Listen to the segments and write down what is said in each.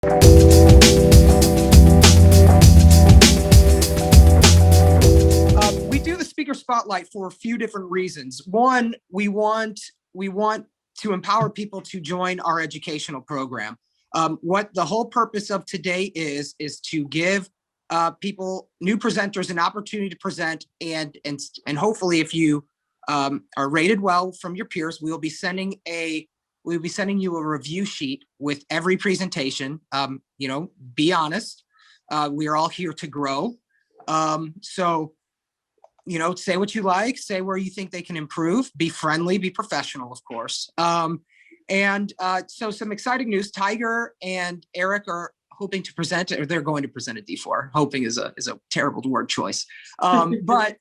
We do the speaker spotlight for a few different reasons. One, we want to empower people to join our educational program. What the whole purpose of today is to give people, new presenters, an opportunity to present, and hopefully, if you are rated well from your peers, we'll be sending you a review sheet with every presentation. Be honest. We are all here to grow. So, say what you like, say where you think they can improve, be friendly, be professional, of course. So some exciting news. Tiger and Eric are hoping to present, or they're going to present a D4. Hoping is a terrible word choice. But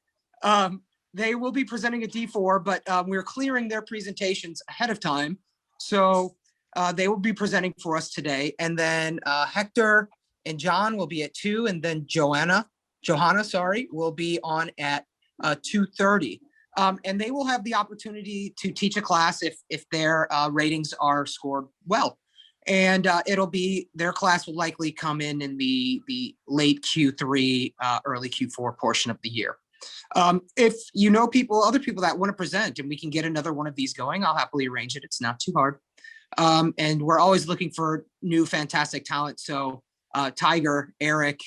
they will be presenting a D4, but we're clearing their presentations ahead of time. So they will be presenting for us today. And then Hector and John will be at 2, and then Joanna, will be on at 2:30. And they will have the opportunity to teach a class if their ratings are scored well. And their class will likely come in the late Q3, early Q4 portion of the year. If you know other people that want to present, and we can get another one of these going, I'll happily arrange it. It's not too hard. And we're always looking for new, fantastic talent. So Tiger, Eric,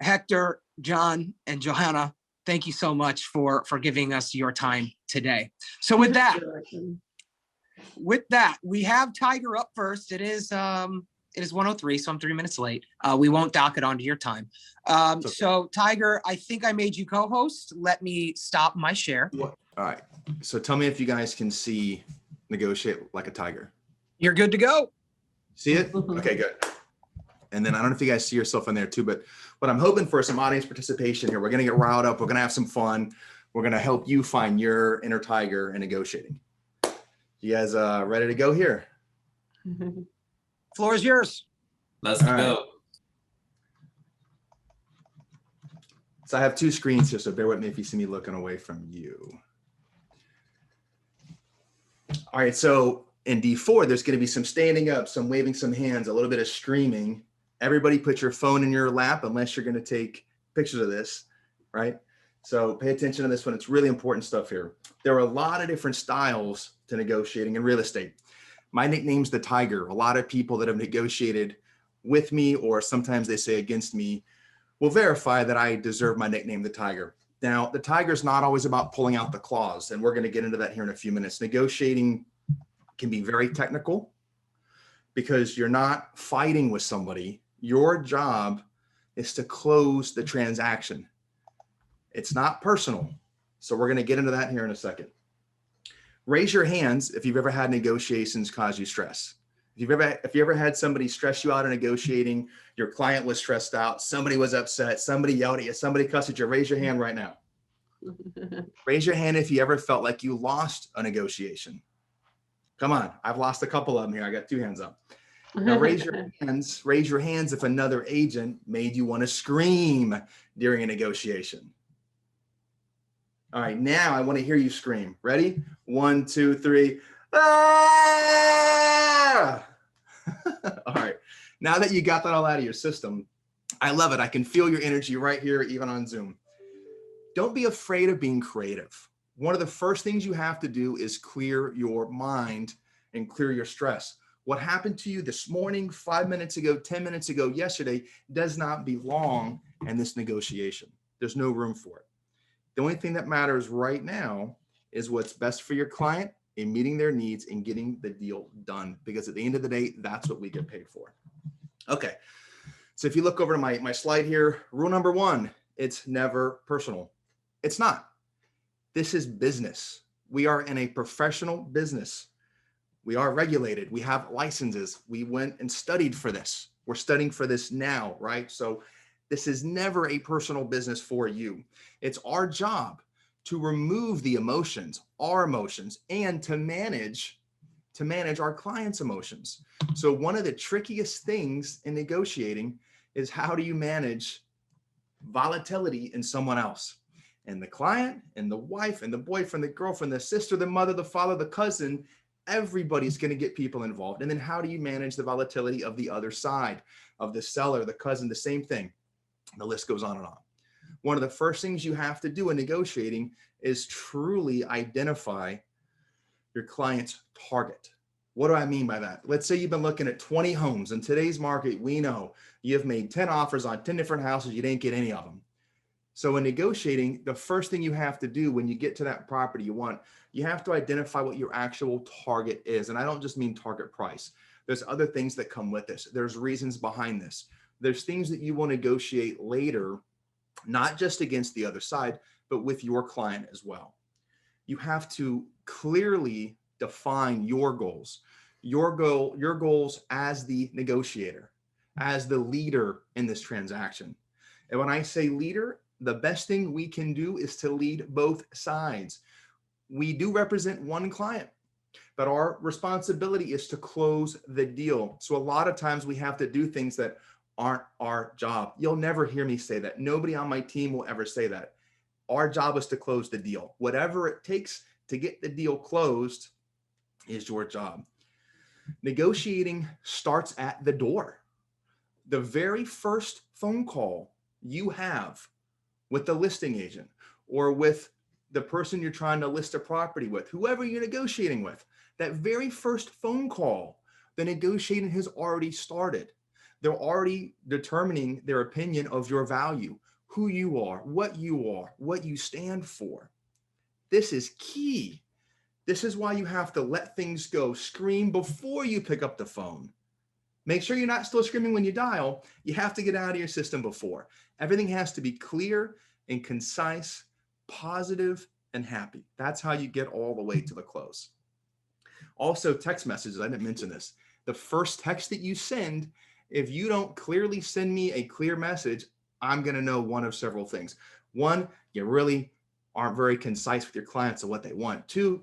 Hector, John, and Joanna, thank you so much for giving us your time today. So with that, we have Tiger up first. It is 1:03, so I'm 3 minutes late. We won't dock it onto your time. So Tiger, I think I made you co-host. Let me stop my share. All right. So tell me if you guys can see Negotiate Like a Tiger. You're good to go. See it? Okay, good. And then I don't know if you guys see yourself in there too, but what I'm hoping for is some audience participation here. We're going to get riled up. We're going to have some fun. We're going to help you find your inner tiger in negotiating. You guys ready to go here? Floor is yours. Let's go. So I have 2 screens here, so bear with me if you see me looking away from you. All right, so in D4, there's going to be some standing up, some waving some hands, a little bit of screaming. Everybody put your phone in your lap unless you're going to take pictures of this, right? So pay attention to this one. It's really important stuff here. There are a lot of different styles to negotiating in real estate. My nickname's the Tiger. A lot of people that have negotiated with me, or sometimes they say against me, will verify that I deserve my nickname, the Tiger. Now, the Tiger's not always about pulling out the claws, and we're going to get into that here in a few minutes. Negotiating can be very technical because you're not fighting with somebody. Your job is to close the transaction. It's not personal. So we're going to get into that here in a second. Raise your hands if you've ever had negotiations cause you stress. If you ever had somebody stress you out in negotiating, your client was stressed out, somebody was upset, somebody yelled at you, somebody cussed at you, raise your hand right now. Raise your hand if you ever felt like you lost a negotiation. Come on, I've lost a couple of them here. I got 2 hands up. Now raise your hands if another agent made you want to scream during a negotiation. All right, now I want to hear you scream. Ready? 1, 2, 3. Ah! All right, now that you got that all out of your system, I love it. I can feel your energy right here, even on Zoom. Don't be afraid of being creative. One of the first things you have to do is clear your mind and clear your stress. What happened to you this morning, 5 minutes ago, 10 minutes ago, yesterday, does not belong in this negotiation. There's no room for it. The only thing that matters right now is what's best for your client in meeting their needs and getting the deal done. Because at the end of the day, that's what we get paid for. Okay, so if you look over to my slide here, rule number 1, it's never personal. It's not. This is business. We are in a professional business. We are regulated. We have licenses. We went and studied for this. We're studying for this now, right? So this is never a personal business for you. It's our job to remove the emotions, our emotions, and to manage our clients' emotions. So one of the trickiest things in negotiating is how do you manage volatility in someone else? And the client and the wife and the boyfriend, the girlfriend, the sister, the mother, the father, the cousin, Everybody's going to get people involved. And then how do you manage the volatility of the other side, of the seller, the cousin, the same thing? The list goes on and on. One of the first things you have to do in negotiating is truly identify your client's target. What do I mean by that? Let's say you've been looking at 20 homes. In today's market, we know you've made 10 offers on 10 different houses. You didn't get any of them. So in negotiating, the first thing you have to do when you get to that property you want, you have to identify what your actual target is. And I don't just mean target price. There's other things that come with this. There's reasons behind this. There's things that you will negotiate later, not just against the other side, but with your client as well. You have to clearly define your goals, your goals as the negotiator, as the leader in this transaction. And when I say leader, the best thing we can do is to lead both sides. We do represent one client, but our responsibility is to close the deal. So a lot of times we have to do things that aren't our job. You'll never hear me say that. Nobody on my team will ever say that. Our job is to close the deal. Whatever it takes to get the deal closed is your job. Negotiating starts at the door. The very first phone call you have with the listing agent or with the person you're trying to list a property with, whoever you're negotiating with, that very first phone call, the negotiating has already started. They're already determining their opinion of your value, who you are, what you stand for. This is key. This is why you have to let things go. Scream before you pick up the phone. Make sure you're not still screaming when you dial. You have to get out of your system before. Everything has to be clear and concise, positive and happy. That's how you get all the way to the close. Also, text messages. I didn't mention this. The first text that you send, if you don't clearly send me a clear message, I'm going to know one of several things. One, you really aren't very concise with your clients of what they want. Two,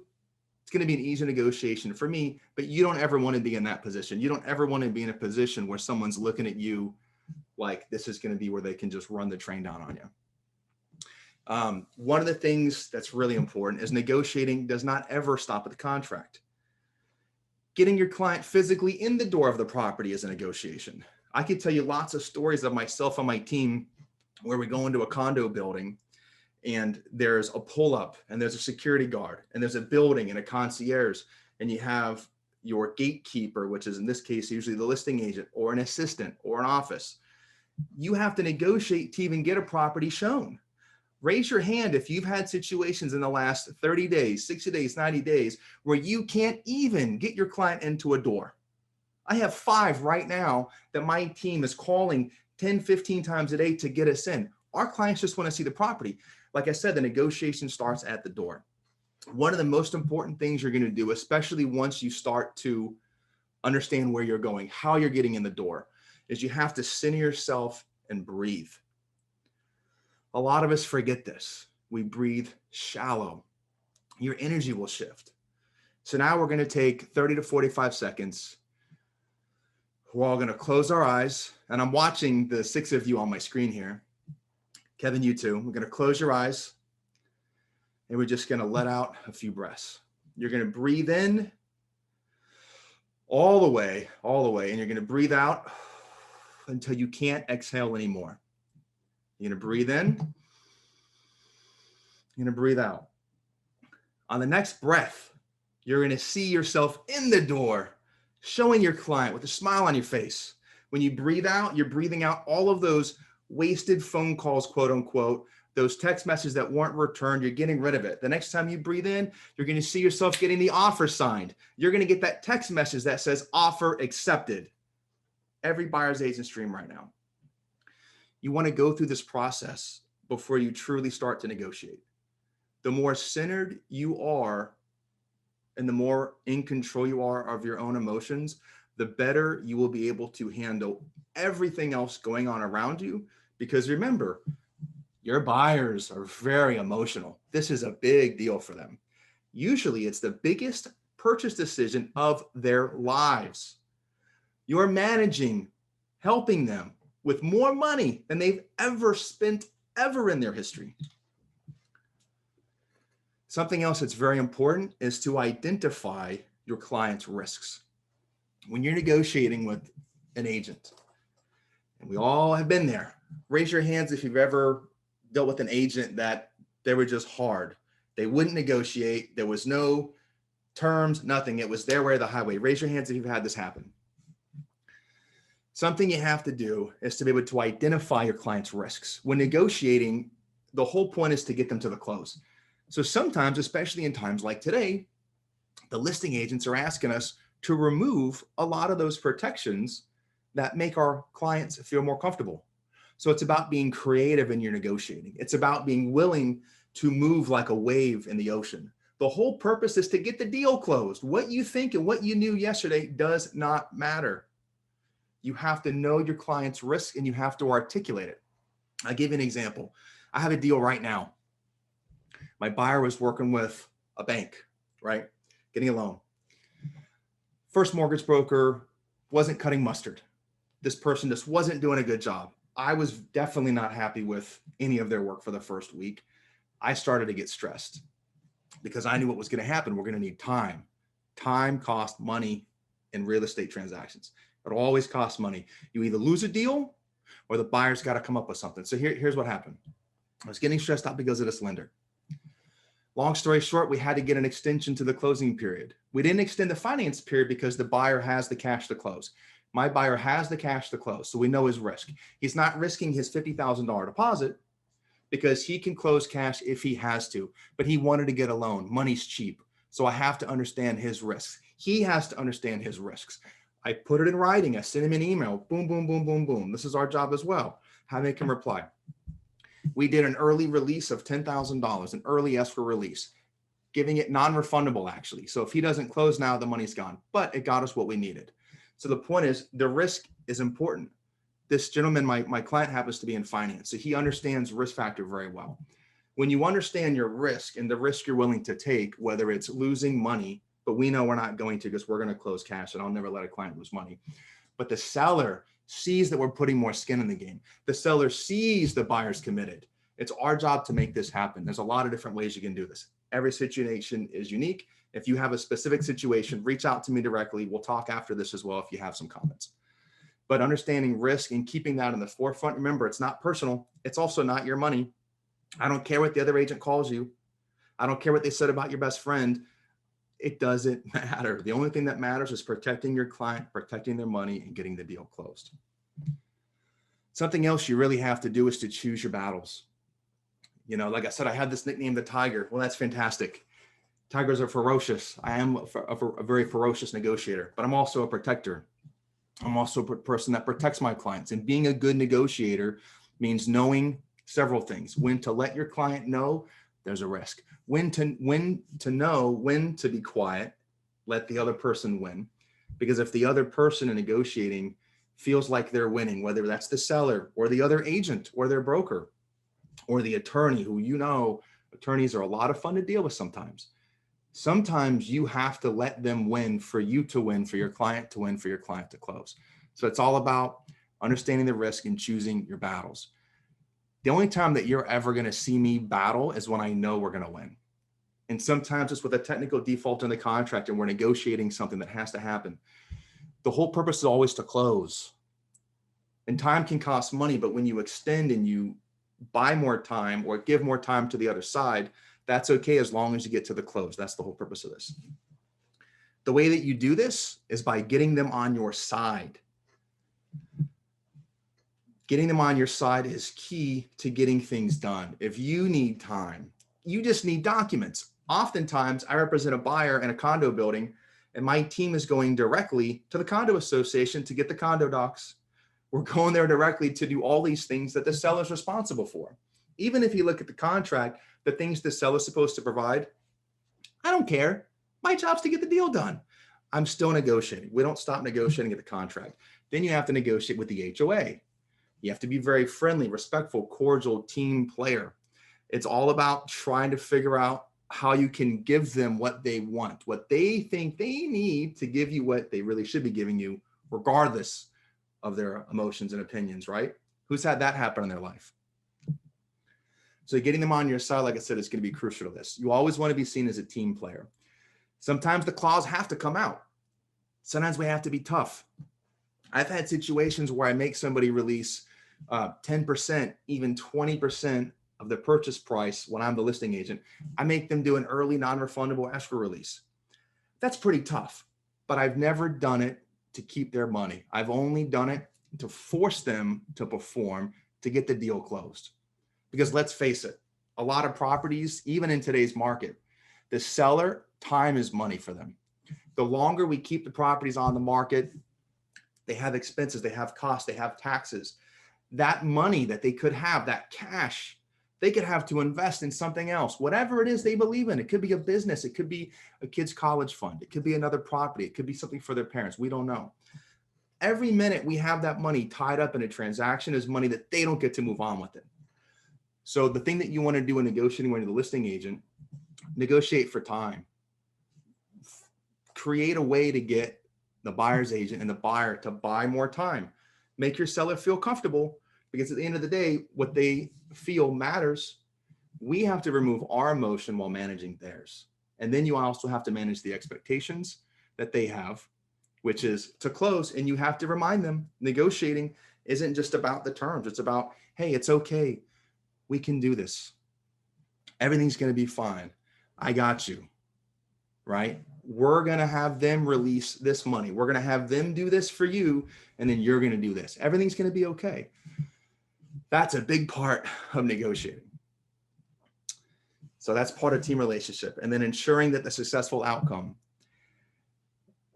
it's going to be an easy negotiation for me, but you don't ever want to be in that position. You don't ever want to be in a position where someone's looking at you like this is going to be where they can just run the train down on you. One of the things that's really important is negotiating does not ever stop at the contract. Getting your client physically in the door of the property is a negotiation. I could tell you lots of stories of myself and my team where we go into a condo building and there's a pull-up and there's a security guard and there's a building and a concierge and you have your gatekeeper, which is in this case usually the listing agent or an assistant or an office. You have to negotiate to even get a property shown. Raise your hand if you've had situations in the last 30 days, 60 days, 90 days, where you can't even get your client into a door. I have 5 right now that my team is calling 10, 15 times a day to get us in. Our clients just want to see the property. Like I said, the negotiation starts at the door. One of the most important things you're going to do, especially once you start to understand where you're going, how you're getting in the door, is you have to center yourself and breathe. A lot of us forget this. We breathe shallow. Your energy will shift. So now we're going to take 30 to 45 seconds. We're all going to close our eyes. And I'm watching the 6 of you on my screen here. Kevin, you too. We're going to close your eyes. And we're just going to let out a few breaths. You're going to breathe in all the way. And you're going to breathe out until you can't exhale anymore. You're going to breathe in. You're going to breathe out. On the next breath, you're going to see yourself in the door, showing your client with a smile on your face. When you breathe out, you're breathing out all of those wasted phone calls, quote unquote, those text messages that weren't returned. You're getting rid of it. The next time you breathe in, you're going to see yourself getting the offer signed. You're going to get that text message that says offer accepted. Every buyer's agent stream right now. You want to go through this process before you truly start to negotiate. The more centered you are and the more in control you are of your own emotions, the better you will be able to handle everything else going on around you. Because remember, your buyers are very emotional. This is a big deal for them. Usually it's the biggest purchase decision of their lives. You're managing, helping them with more money than they've ever spent ever in their history. Something else that's very important is to identify your client's risks. When you're negotiating with an agent, and we all have been there, raise your hands if you've ever dealt with an agent that they were just hard. They wouldn't negotiate. There was no terms, nothing. It was their way or the highway. Raise your hands if you've had this happen. Something you have to do is to be able to identify your client's risks. When negotiating, the whole point is to get them to the close. So sometimes, especially in times like today, the listing agents are asking us to remove a lot of those protections that make our clients feel more comfortable. So it's about being creative in your negotiating. It's about being willing to move like a wave in the ocean. The whole purpose is to get the deal closed. What you think and what you knew yesterday does not matter. You have to know your client's risk and you have to articulate it. I'll give you an example. I have a deal right now. My buyer was working with a bank, right? Getting a loan. First mortgage broker wasn't cutting mustard. This person just wasn't doing a good job. I was definitely not happy with any of their work for the first week. I started to get stressed because I knew what was going to happen. We're going to need time. Time costs money in real estate transactions. It'll always cost money. You either lose a deal or the buyer's got to come up with something. So here's what happened. I was getting stressed out because of this lender. Long story short, we had to get an extension to the closing period. We didn't extend the finance period because the buyer has the cash to close. My buyer has the cash to close, so we know his risk. He's not risking his $50,000 deposit because he can close cash if he has to, but he wanted to get a loan. Money's cheap, so I have to understand his risks. He has to understand his risks. I put it in writing. I sent him an email. Boom, boom, boom, boom, boom. This is our job as well. How to make him reply. We did an early release of $10,000, an early escrow release, giving it non-refundable actually. So if he doesn't close now, the money's gone, but it got us what we needed. So the point is the risk is important. This gentleman, my client happens to be in finance. So he understands risk factor very well. When you understand your risk and the risk you're willing to take, whether it's losing money, but we know we're not going to because we're going to close cash and I'll never let a client lose money. But the seller sees that we're putting more skin in the game. The seller sees the buyer's committed. It's our job to make this happen. There's a lot of different ways you can do this. Every situation is unique. If you have a specific situation, reach out to me directly. We'll talk after this as well if you have some comments. But understanding risk and keeping that in the forefront. Remember, it's not personal. It's also not your money. I don't care what the other agent calls you. I don't care what they said about your best friend. It doesn't matter. The only thing that matters is protecting your client, protecting their money, and getting the deal closed. Something else you really have to do is to choose your battles. You know, like I said, I had this nickname, the Tiger. Well, that's fantastic. Tigers are ferocious. I am a very ferocious negotiator, but I'm also a protector. I'm also a person that protects my clients. And being a good negotiator means knowing several things. When to let your client know there's a risk. When to know when to be quiet, let the other person win. Because if the other person in negotiating feels like they're winning, whether that's the seller or the other agent or their broker or the attorney, who, you know, attorneys are a lot of fun to deal with sometimes. Sometimes you have to let them win for you to win, for your client to win, for your client to close. So it's all about understanding the risk and choosing your battles. The only time that you're ever going to see me battle is when I know we're going to win. And sometimes it's with a technical default in the contract and we're negotiating something that has to happen. The whole purpose is always to close. And time can cost money, but when you extend and you buy more time or give more time to the other side, that's okay as long as you get to the close. That's the whole purpose of this. The way that you do this is by getting them on your side. Getting them on your side is key to getting things done. If you need time, you just need documents. Oftentimes, I represent a buyer in a condo building, and my team is going directly to the condo association to get the condo docs. We're going there directly to do all these things that the seller is responsible for. Even if you look at the contract, the things the seller is supposed to provide, I don't care. My job's to get the deal done. I'm still negotiating. We don't stop negotiating at the contract. Then you have to negotiate with the HOA. You have to be very friendly, respectful, cordial team player. It's all about trying to figure out how you can give them what they want, what they think they need to give you what they really should be giving you, regardless of their emotions and opinions, right? Who's had that happen in their life? So getting them on your side, like I said, is going to be crucial to this. You always want to be seen as a team player. Sometimes the claws have to come out. Sometimes we have to be tough. I've had situations where I make somebody release 10%, even 20% of the purchase price when I'm the listing agent. I make them do an early non-refundable escrow release. That's pretty tough, but I've never done it to keep their money. I've only done it to force them to perform to get the deal closed. Because let's face it, a lot of properties, even in today's market, the seller, time is money for them. The longer we keep the properties on the market, they have expenses, they have costs, they have taxes. That money that they could have, that cash, they could have to invest in something else, whatever it is they believe in. It could be a business. It could be a kid's college fund. It could be another property. It could be something for their parents. We don't know. Every minute we have that money tied up in a transaction is money that they don't get to move on with it. So the thing that you want to do in negotiating with the listing agent, negotiate for time. Create a way to get the buyer's agent and the buyer to buy more time. Make your seller feel comfortable, because at the end of the day, what they feel matters. We have to remove our emotion while managing theirs. And then you also have to manage the expectations that they have, which is to close. And you have to remind them negotiating isn't just about the terms. It's about, hey, it's okay. We can do this. Everything's going to be fine. I got you, right? We're going to have them release this money. We're going to have them do this for you. And then you're going to do this. Everything's going to be okay. That's a big part of negotiating. So that's part of team relationship. And then ensuring that the successful outcome,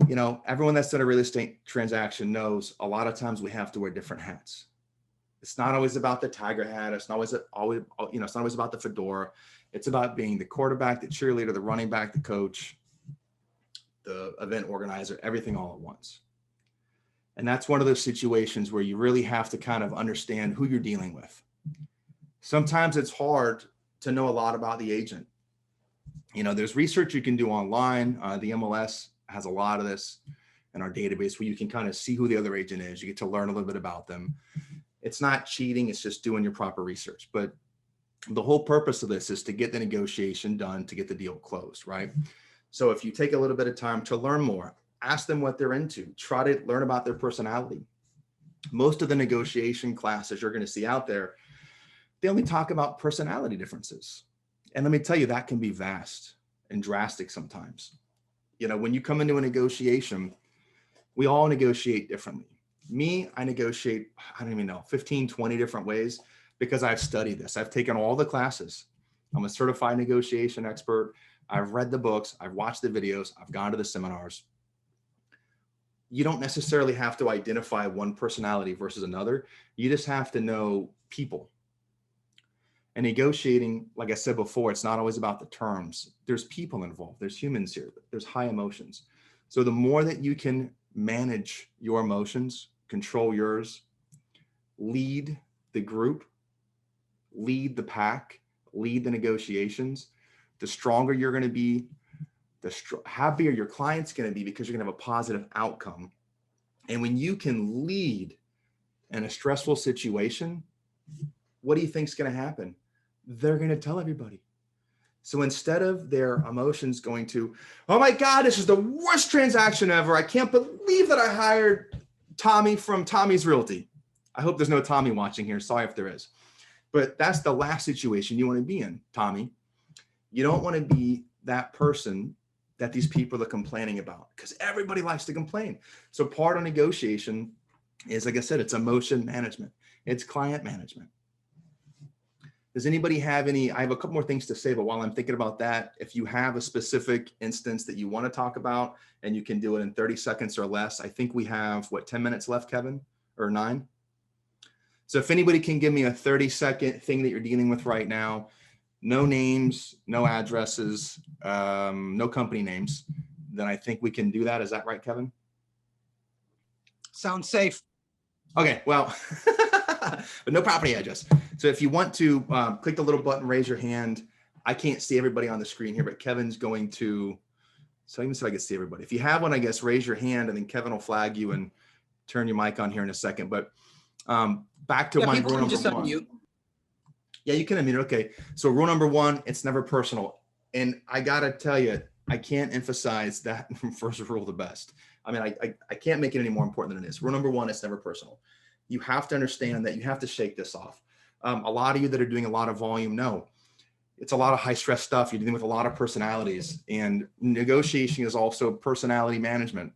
you know, everyone that's done a real estate transaction knows a lot of times we have to wear different hats. It's not always about the tiger hat. It's not always, you know, it's not always about the fedora. It's about being the quarterback, the cheerleader, the running back, the coach, the event organizer, everything all at once. And that's one of those situations where you really have to kind of understand who you're dealing with. Sometimes it's hard to know a lot about the agent. You know, there's research you can do online. The MLS has a lot of this in our database where you can kind of see who the other agent is. You get to learn a little bit about them. It's not cheating. It's just doing your proper research. But the whole purpose of this is to get the negotiation done, to get the deal closed, right? So if you take a little bit of time to learn more, ask them what they're into, try to learn about their personality. Most of the negotiation classes you're going to see out there, they only talk about personality differences. And let me tell you, that can be vast and drastic sometimes. You know, when you come into a negotiation, we all negotiate differently. Me, I negotiate, I don't even know, 15, 20 different ways because I've studied this. I've taken all the classes. I'm a certified negotiation expert. I've read the books. I've watched the videos. I've gone to the seminars. You don't necessarily have to identify one personality versus another. You just have to know people. And negotiating, like I said before, it's not always about the terms. There's people involved. There's humans here. There's high emotions. So the more that you can manage your emotions, control yours, lead the group, lead the pack, lead the negotiations, the stronger you're going to be, the happier your client's going to be, because you're going to have a positive outcome. And when you can lead in a stressful situation, what do you think is going to happen? They're going to tell everybody. So instead of their emotions going to, oh my God, this is the worst transaction ever. I can't believe that I hired Tommy from Tommy's Realty. I hope there's no Tommy watching here. Sorry if there is. But that's the last situation you want to be in, Tommy. You don't want to be that person that these people are complaining about, because everybody likes to complain. So part of negotiation is, like I said, it's emotion management. It's client management. Does anybody have any, I have a couple more things to say, but while I'm thinking about that, if you have a specific instance that you want to talk about and you can do it in 30 seconds or less, I think we have, what, 10 minutes left, Kevin, or 9? So if anybody can give me a 30-second thing that you're dealing with right now, no names, no addresses, no company names, then I think we can do that. Is that right, Kevin? Sounds safe. Okay, well, but no property address. So if you want to click the little button, raise your hand. I can't see everybody on the screen here, but Kevin's going to, so even so I can see everybody. If you have one, I guess, raise your hand and then Kevin will flag you and turn your mic on here in a second. But back to my rule number one. Unmute. Yeah, you can unmute. Okay. So rule number one, it's never personal. And I got to tell you, I can't emphasize that first rule the best. I mean, I can't make it any more important than it is. Rule number one, it's never personal. You have to understand that you have to shake this off. A lot of you that are doing a lot of volume know it's a lot of high stress stuff. You're dealing with a lot of personalities, and negotiation is also personality management.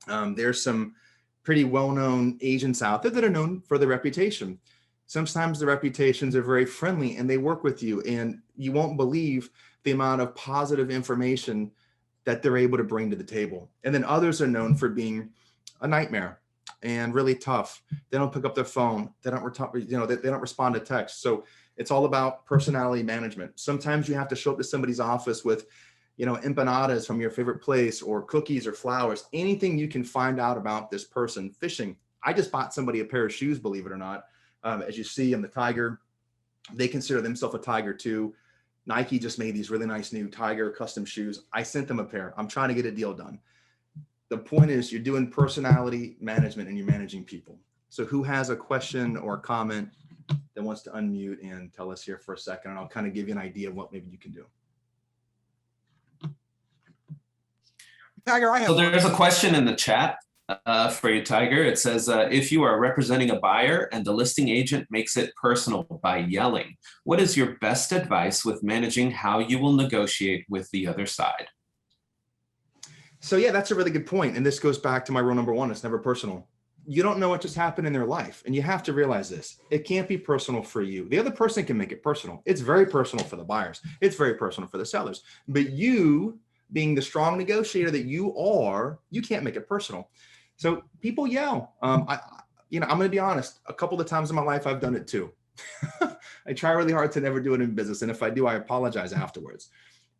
There's some pretty well-known agents out there that are known for their reputation. Sometimes the reputations are very friendly and they work with you, and you won't believe the amount of positive information that they're able to bring to the table. And then others are known for being a nightmare and really tough. They don't pick up their phone. They don't respond to text. So it's all about personality management. Sometimes you have to show up to somebody's office with, empanadas from your favorite place, or cookies or flowers, anything you can find out about this person. Fishing. I just bought somebody a pair of shoes, believe it or not. As you see, I'm the Tiger. They consider themselves a Tiger too. Nike just made these really nice new Tiger custom shoes. I sent them a pair. I'm trying to get a deal done. The point is, you're doing personality management and you're managing people. So who has a question or a comment that wants to unmute and tell us here for a second, and I'll kind of give you an idea of what maybe you can do. Tiger, I have So there's a question in the chat for you, Tiger. It says, if you are representing a buyer and the listing agent makes it personal by yelling, what is your best advice with managing how you will negotiate with the other side? So yeah, that's a really good point. And this goes back to my rule number one, it's never personal. You don't know what just happened in their life. And you have to realize this. It can't be personal for you. The other person can make it personal. It's very personal for the buyers. It's very personal for the sellers. But you, being the strong negotiator that you are, you can't make it personal. So people yell. I'm going to be honest. A couple of times in my life, I've done it too. I try really hard to never do it in business. And if I do, I apologize afterwards.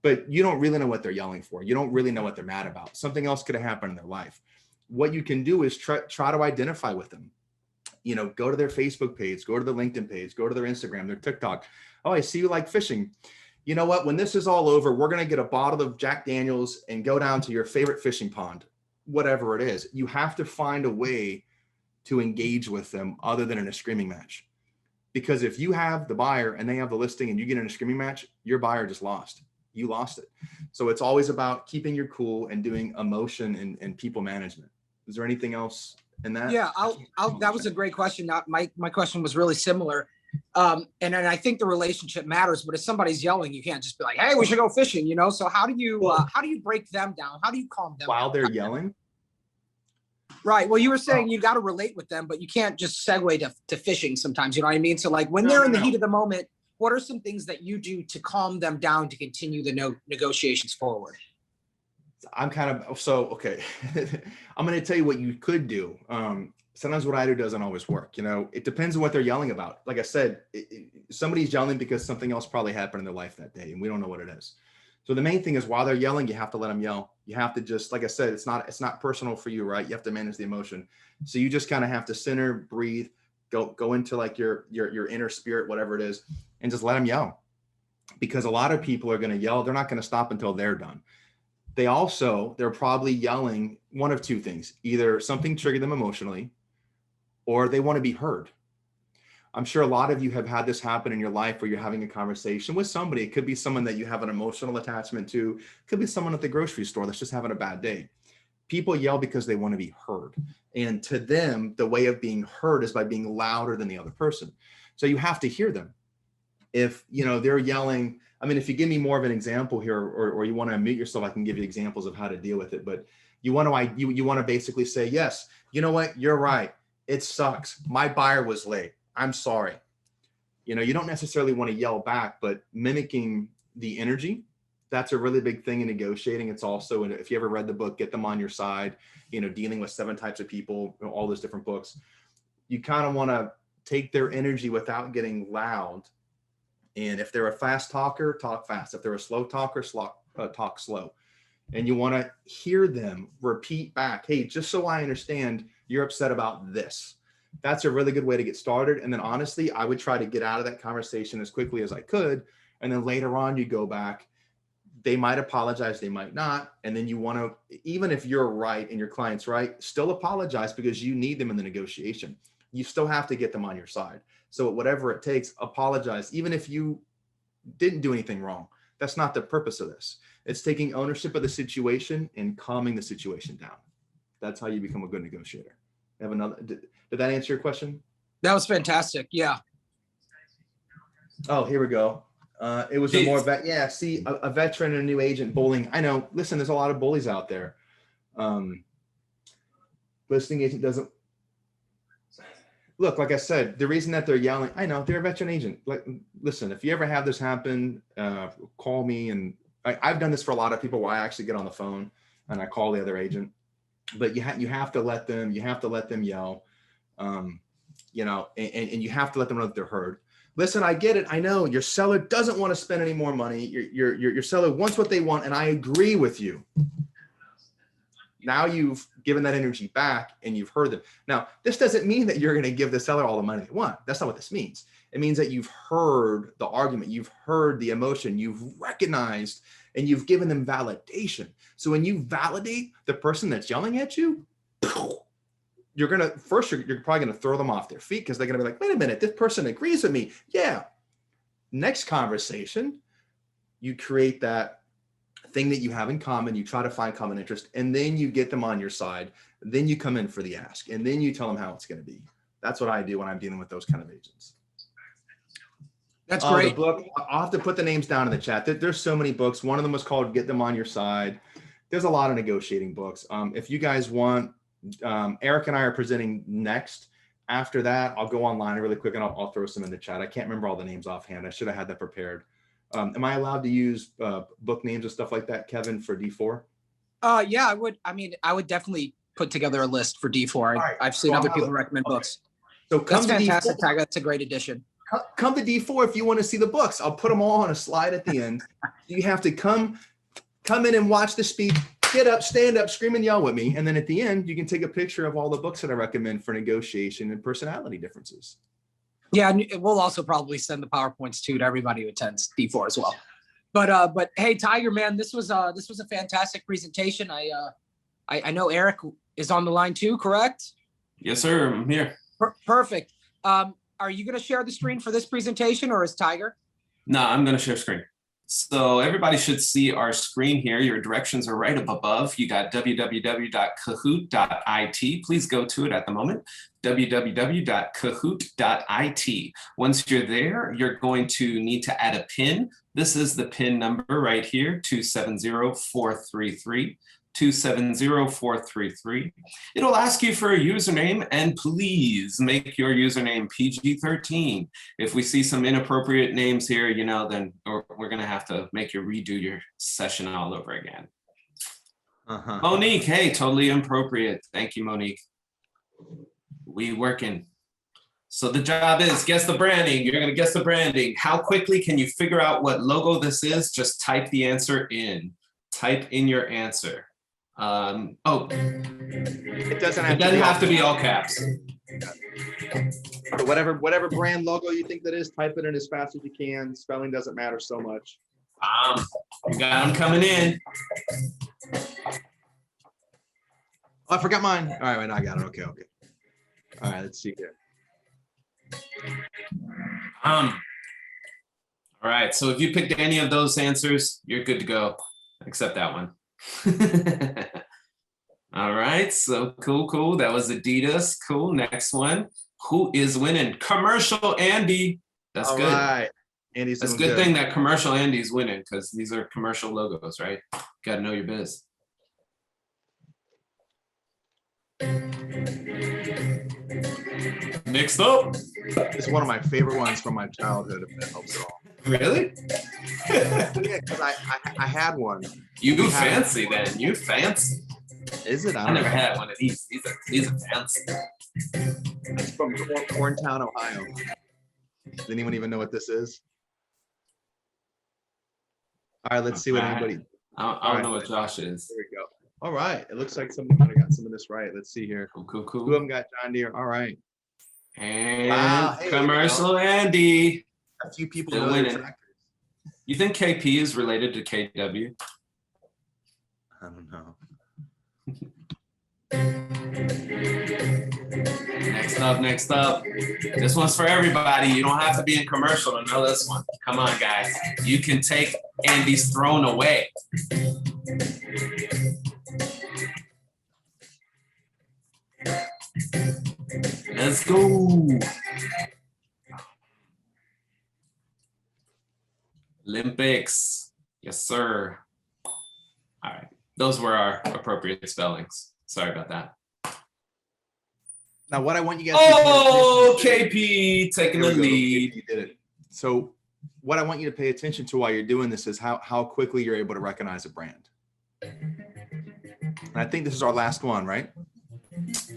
But you don't really know what they're yelling for. You don't really know what they're mad about. Something else could have happened in their life. What you can do is try to identify with them. Go to their Facebook page, go to their LinkedIn page, go to their Instagram, their TikTok. Oh, I see you like fishing. You know what? When this is all over, we're going to get a bottle of Jack Daniels and go down to your favorite fishing pond, whatever it is. You have to find a way to engage with them other than in a screaming match. Because if you have the buyer and they have the listing and you get in a screaming match, your buyer just lost. You lost it. So it's always about keeping your cool and doing emotion and people management. Is there anything else in that? Yeah, that was a great question. My question was really similar. And I think the relationship matters, but if somebody's yelling, you can't just be like, hey, we should go fishing, So how do you break them down? How do you calm them while down? They're yelling? Right. Well, you were saying you got to relate with them, but you can't just segue to fishing sometimes. You know what I mean? So like when they're in the heat of the moment, what are some things that you do to calm them down to continue the negotiations forward? I'm okay. I'm going to tell you what you could do. Sometimes what I do doesn't always work. It depends on what they're yelling about. Like I said, somebody's yelling because something else probably happened in their life that day, and we don't know what it is. So the main thing is, while they're yelling, you have to let them yell. You have to just, like I said, it's not personal for you, right? You have to manage the emotion. So you just kind of have to center, breathe, go into like your inner spirit, whatever it is, and just let them yell. Because a lot of people are going to yell. They're not going to stop until they're done. They're probably yelling one of two things. Either something triggered them emotionally, or they want to be heard. I'm sure a lot of you have had this happen in your life where you're having a conversation with somebody. It could be someone that you have an emotional attachment to. It could be someone at the grocery store that's just having a bad day. People yell because they want to be heard. And to them, the way of being heard is by being louder than the other person. So you have to hear them. If they're yelling, if you give me more of an example here, or you want to unmute yourself, I can give you examples of how to deal with it. But you want to basically say, yes, you know what, you're right. It sucks. My buyer was late. I'm sorry. You don't necessarily want to yell back, but mimicking the energy, that's a really big thing in negotiating. It's also, if you ever read the book, Get Them on Your Side, dealing with 7 types of people, all those different books, you kind of want to take their energy without getting loud. And if they're a fast talker, talk fast. If they're a slow talker, talk slow. And you want to hear them repeat back, hey, just so I understand, you're upset about this. That's a really good way to get started. And then honestly, I would try to get out of that conversation as quickly as I could. And then later on, you go back. They might apologize, they might not. And then you want to, even if you're right and your client's right, still apologize, because you need them in the negotiation. You still have to get them on your side. So whatever it takes, apologize. Even if you didn't do anything wrong, That's not the purpose of this. It's taking ownership of the situation and calming the situation down. That's how you become a good negotiator. Have another, did that answer your question? That was fantastic. Yeah. Oh, here we go. It was a more see a veteran and a new agent bullying. I know. Listen, there's a lot of bullies out there. Listing agent doesn't look, like I said, the reason that they're yelling, I know they're a veteran agent. Like, listen, if you ever have this happen, call me. And I've done this for a lot of people where I actually get on the phone and I call the other agent. But you have to let them yell, you know, and you have to let them know that they're heard. Listen, I get it. I know your seller doesn't want to spend any more money. Your seller wants what they want, and I agree with you. Now you've given that energy back and you've heard them. Now, this doesn't mean that you're going to give the seller all the money they want. That's not what this means. It means that you've heard the argument, you've heard the emotion, you've recognized, and you've given them validation. So when you validate the person that's yelling at you, you're probably gonna throw them off their feet because they're gonna be like, wait a minute, this person agrees with me. Yeah. Next conversation, you create that thing that you have in common, you try to find common interest, and then you get them on your side. Then you come in for the ask, and then you tell them how it's gonna be. That's what I do when I'm dealing with those kind of agents. That's great. The book, I'll have to put the names down in the chat. There's so many books. One of them was called Get Them on Your Side. There's a lot of negotiating books. If you guys want, Eric and I are presenting next. After that, I'll go online really quick and I'll throw some in the chat. I can't remember all the names offhand. I should have had that prepared. Am I allowed to use book names and stuff like that, Kevin, for D4? Yeah, I would. I mean, I would definitely put together a list for D4. Right. I've seen other people recommend books. So that's fantastic, Tiger. That's a great addition. Come to D4 if you want to see the books. I'll put them all on a slide at the end. You have to come in and watch the speech, get up, stand up, scream and yell with me. And then at the end, you can take a picture of all the books that I recommend for negotiation and personality differences. Yeah, and we'll also probably send the PowerPoints too to everybody who attends D4 as well. But hey, Tiger, man, this was a fantastic presentation. I know Eric is on the line too, correct? Yes, sir. I'm here. Perfect. Are you going to share the screen for this presentation, or is Tiger? No, I'm going to share screen. So everybody should see our screen here. Your directions are right up above. You got www.kahoot.it. Please go to it at the moment. www.kahoot.it. Once you're there, you're going to need to add a PIN. This is the PIN number right here, 270433. 270433. It'll ask you for a username, and please make your username PG-13. If we see some inappropriate names here, you know, then we're gonna have to make you redo your session all over again. Monique, hey, totally inappropriate. Thank you, Monique. We working. So the job is guess the branding. You're gonna guess the branding. How quickly can you figure out what logo this is? Just type the answer in. Type in your answer. It doesn't have to be all caps. So whatever brand logo you think that is, type it in as fast as you can. Spelling doesn't matter so much. You got them coming in. Oh, I forgot mine. All right, wait, I got it. Okay. All right, let's see here. All right, so if you picked any of those answers, you're good to go, except that one. All right, so cool. That was Adidas. Cool. Next one. Who is winning? Commercial Andy. That's all good. Right. Andy's That's a good thing that Commercial Andy's winning, because these are commercial logos, right? Got to know your biz. Next up. It's one of my favorite ones from my childhood, if that helps at all. Really? Yeah, because I had one. You fancy then? You fancy? Is it? I never had one of these. These are fancy. It's from Corntown, Ohio. Does anyone even know what this is? All right, let's see what anybody. I don't know what Josh is. There we go. All right, it looks like somebody might have got some of this right. Let's see here. Cool. Who of them got John Deere? All right. And wow, hey, Commercial Andy. A few people know the tractors. You think KP is related to KW? I don't know. Next up. This one's for everybody. You don't have to be in commercial to know this one. Come on, guys. You can take Andy's thrown away. Let's go. Olympics. Yes, sir. All right. Those were our appropriate spellings. Sorry about that. Now, what I want you guys Oh, to pay attention to- KP taking There the we go. lead. You did it. So what I want you to pay attention to while you're doing this is how quickly you're able to recognize a brand. And I think this is our last one, right?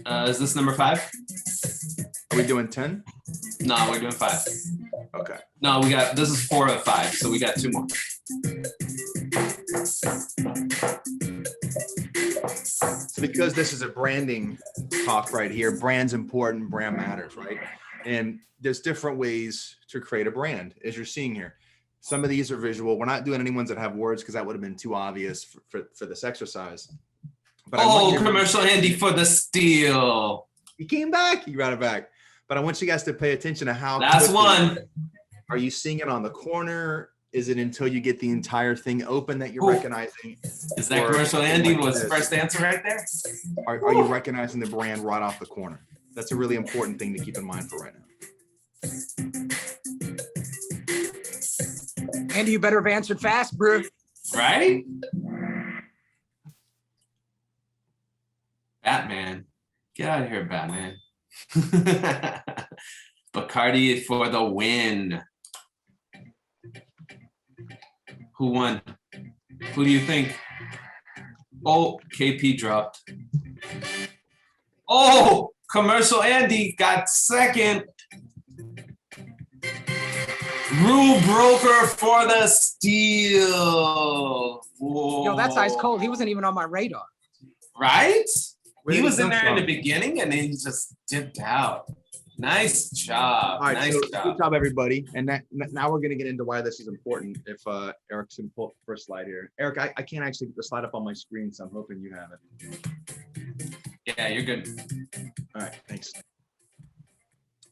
Is this number 5? Are we doing 10? No, we're doing 5. Okay. No, this is 4 of 5, so we got 2 more. So because this is a branding talk right here, brand's important, brand matters, right? And there's different ways to create a brand, as you're seeing here. Some of these are visual. We're not doing any ones that have words because that would have been too obvious for this exercise. But Commercial Andy for the steal. He came back. He got it back. But I want you guys to pay attention to how. Last one. Are you seeing it on the corner? Is it until you get the entire thing open that you're recognizing? Is that Commercial Andy was first answer right there? Are you recognizing the brand right off the corner? That's a really important thing to keep in mind for right now. Andy, you better have answered fast, bro. Right? Batman. Get out of here, Batman. Bacardi for the win. Who won? Who do you think? Oh, KP dropped. Oh, Commercial Andy got second. Rule broker for the steal. Whoa. Yo, that's ice cold. He wasn't even on my radar. Right? Where He did was he in come there in the from? beginning and then he just dipped out. Nice job. All right, nice so job. good job, everybody. And now we're going to get into why this is important. If Eric's can pull up the first slide here. Eric, I can't actually get the slide up on my screen, so I'm hoping you have it. Yeah, you're good. All right, thanks.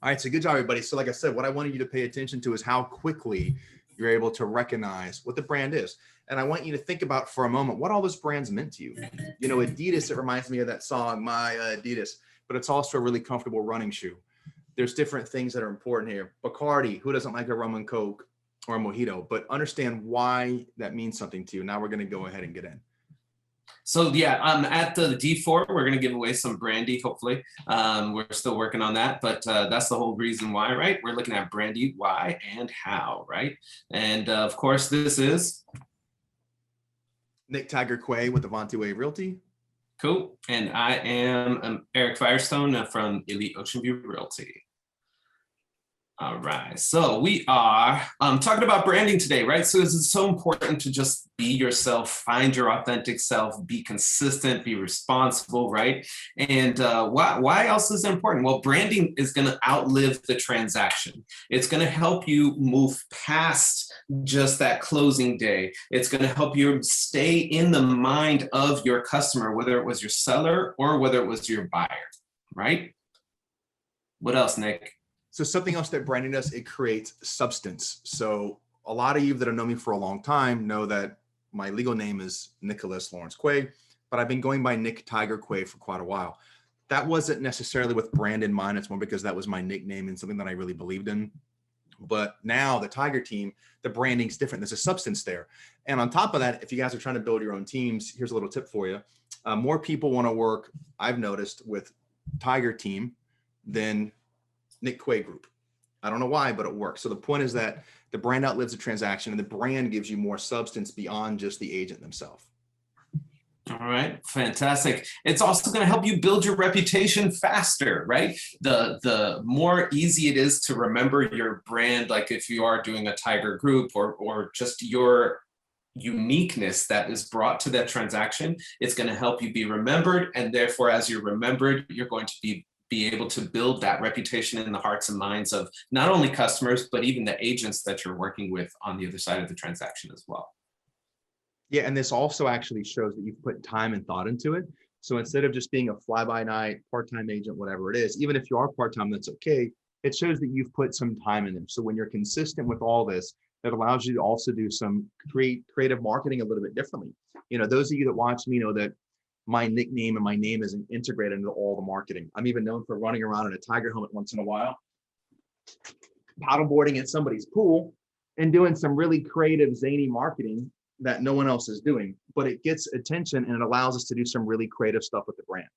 All right, so good job, everybody. So like I said, what I wanted you to pay attention to is how quickly you're able to recognize what the brand is. And I want you to think about for a moment what all those brands meant to you. You know, Adidas, it reminds me of that song, My Adidas, but it's also a really comfortable running shoe. There's different things that are important here. Bacardi, who doesn't like a rum and coke or a mojito, but understand why that means something to you. Now we're going to go ahead and get in. So yeah, at the D4, we're gonna give away some brandy, hopefully. We're still working on that, but that's the whole reason why, right? We're looking at brandy, why, and how, right? And of course, this is Nick Tiger Quay with Avanti Wave Realty. cool. And I am Eric Firestone from Elite Ocean View Realty. All right, so we are talking about branding today, right? So it's so important to just be yourself, find your authentic self, be consistent, be responsible, right? And why else is it important? Well, branding is gonna outlive the transaction. It's gonna help you move past just that closing day. It's gonna help you stay in the mind of your customer, whether it was your seller or whether it was your buyer, right? What else, Nick? So something else that branding does, it creates substance. So a lot of you that have known me for a long time know that my legal name is Nicholas Lawrence Quay, but I've been going by Nick Tiger Quay for quite a while. That wasn't necessarily with brand in mind. It's more because that was my nickname and something that I really believed in. But now the Tiger team, the branding's different. There's a substance there. And on top of that, if you guys are trying to build your own teams, here's a little tip for you. More people want to work, I've noticed, with Tiger team than Nick Quay group. I don't know why, but it works. So the point is that the brand outlives the transaction and the brand gives you more substance beyond just the agent themselves. All right, fantastic. It's also going to help you build your reputation faster, right? The more easy it is to remember your brand, like if you are doing a Tiger group or just your uniqueness that is brought to that transaction, it's going to help you be remembered. And therefore, as you're remembered, you're going to be able to build that reputation in the hearts and minds of not only customers, but even the agents that you're working with on the other side of the transaction as well. Yeah, and this also actually shows that you've put time and thought into it. So instead of just being a fly-by-night, part-time agent, whatever it is, even if you are part-time, that's okay. It shows that you've put some time in it. So when you're consistent with all this, that allows you to also do some creative marketing a little bit differently. You know, those of you that watch me know that my nickname and my name isn't integrated into all the marketing. I'm even known for running around in a tiger helmet once in a while, paddleboarding at somebody's pool, and doing some really creative, zany marketing that no one else is doing. But it gets attention and it allows us to do some really creative stuff with the brand.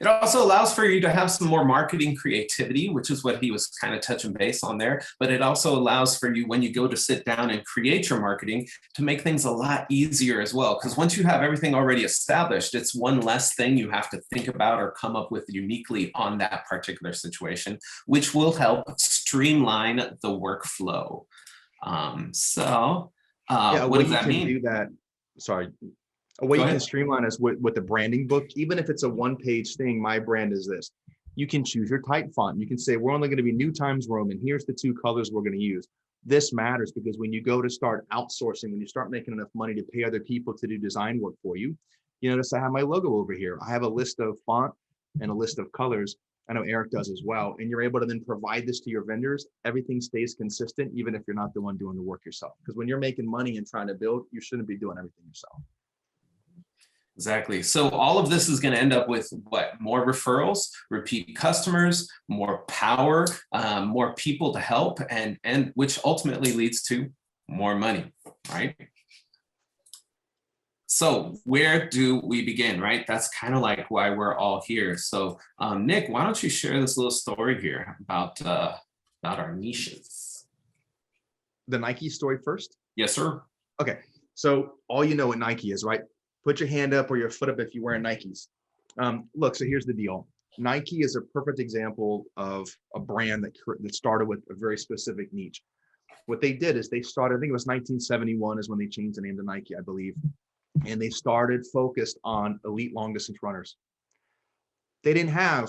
It also allows for you to have some more marketing creativity, which is what he was kind of touching base on there. But it also allows for you, when you go to sit down and create your marketing, to make things a lot easier as well. Because once you have everything already established, it's one less thing you have to think about or come up with uniquely on that particular situation, which will help streamline the workflow. What does that mean? Do that. Sorry. A way you can streamline is with the branding book. Even if it's a one-page thing, my brand is this. You can choose your type font. You can say, we're only going to be New Times Roman. Here's the 2 colors we're going to use. This matters because when you go to start outsourcing, when you start making enough money to pay other people to do design work for you, you notice I have my logo over here. I have a list of font and a list of colors. I know Eric does as well. And you're able to then provide this to your vendors. Everything stays consistent, even if you're not the one doing the work yourself. Because when you're making money and trying to build, you shouldn't be doing everything yourself. Exactly. So all of this is going to end up with what? More referrals, repeat customers, more power, more people to help, and which ultimately leads to more money, right? So where do we begin, right? That's kind of like why we're all here. So Nick, why don't you share this little story here about our niches? The Nike story first? Yes, sir. Okay. So all you know what Nike is, right? Put your hand up or your foot up if you're wearing Nikes. Look, so here's the deal. Nike is a perfect example of a brand that started with a very specific niche. What they did is they started, I think it was 1971 is when they changed the name to Nike, I believe. And they started focused on elite long distance runners. They didn't have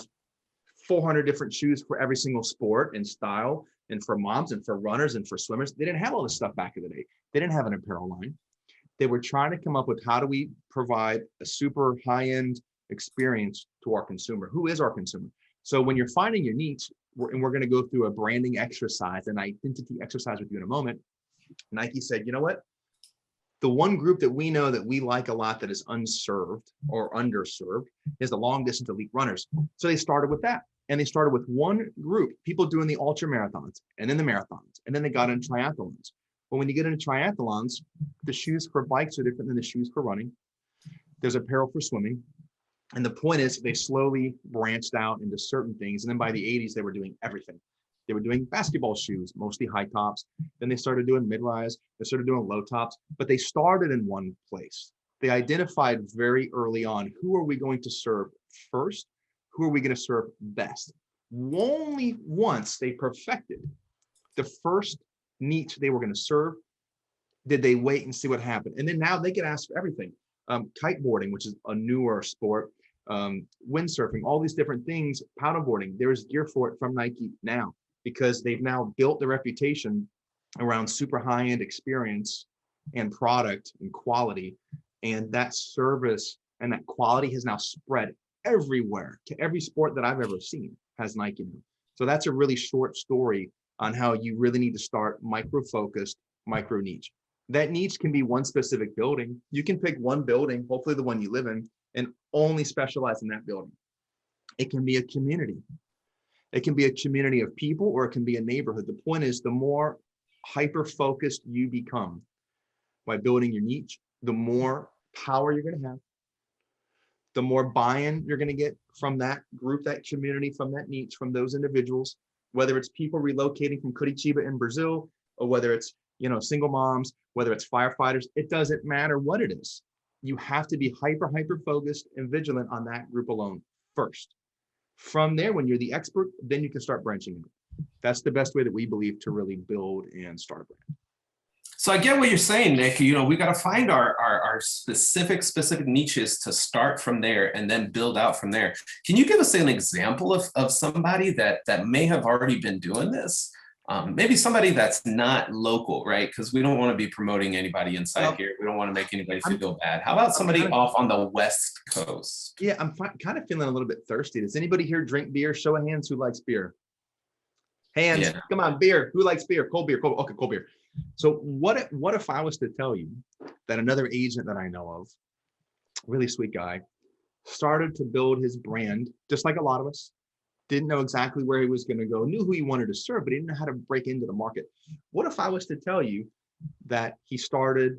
400 different shoes for every single sport and style, and for moms and for runners and for swimmers. They didn't have all this stuff back in the day. They didn't have an apparel line. They were trying to come up with how do we provide a super high-end experience to our consumer. Who is our consumer? So when you're finding your niche, and we're going to go through a branding exercise, an identity exercise with you in a moment, Nike said, you know what? The one group that we know that we like a lot that is unserved or underserved is the long distance elite runners. So they started with that. And they started with one group, people doing the ultra marathons and then the marathons. And then they got into triathlons. But when you get into triathlons, the shoes for bikes are different than the shoes for running. There's apparel for swimming. And the point is they slowly branched out into certain things. And then by the 80s, they were doing everything. They were doing basketball shoes, mostly high tops. Then they started doing mid-rise. They started doing low tops. But they started in one place. They identified very early on, who are we going to serve first? Who are we going to serve best? Only once they perfected the first niche they were going to serve, did they wait and see what happened. And then now they get asked for everything. Kiteboarding, which is a newer sport, windsurfing, all these different things, paddleboarding, there's gear for it from Nike now because they've now built the reputation around super high-end experience and product and quality. And that service and that quality has now spread everywhere to every sport that I've ever seen has Nike now. So that's a really short story on how you really need to start micro-focused, micro-niche. That niche can be one specific building. You can pick one building, hopefully the one you live in, and only specialize in that building. It can be a community. It can be a community of people, or it can be a neighborhood. The point is, the more hyper-focused you become by building your niche, the more power you're going to have, the more buy-in you're going to get from that group, that community, from that niche, from those individuals, whether it's people relocating from Curitiba in Brazil, or whether it's, single moms, whether it's firefighters, it doesn't matter what it is. You have to be hyper focused and vigilant on that group alone first. From there, when you're the expert, then you can start branching out. That's the best way that we believe to really build and start a brand. So I get what you're saying, Nick. We got to find our specific niches to start from there and then build out from there. Can you give us an example of somebody that may have already been doing this? Maybe somebody that's not local, right? Because we don't want to be promoting anybody inside here. We don't want to make anybody feel bad. How about somebody off on the West Coast? Yeah, I'm kind of feeling a little bit thirsty. Does anybody here drink beer? Show of hands who likes beer. Hands, Yeah. come on, beer. Who likes beer? Cold beer, cold. Okay, cold beer. So what if I was to tell you that another agent that I know of, really sweet guy, started to build his brand, just like a lot of us, didn't know exactly where he was going to go, knew who he wanted to serve, but he didn't know how to break into the market. What if I was to tell you that he started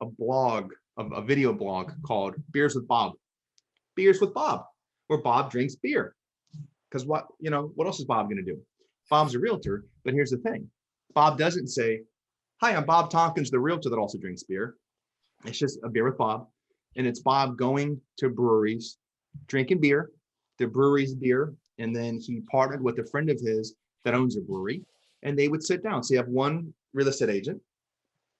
a blog, a video blog called Beers with Bob, Beers with Bob, where Bob drinks beer? Because what else is Bob going to do? Bob's a realtor, but here's the thing. Bob doesn't say, hi, I'm Bob Tompkins, the realtor that also drinks beer. It's just a beer with Bob. And it's Bob going to breweries, drinking beer, the brewery's beer. And then he partnered with a friend of his that owns a brewery, and they would sit down. So you have one real estate agent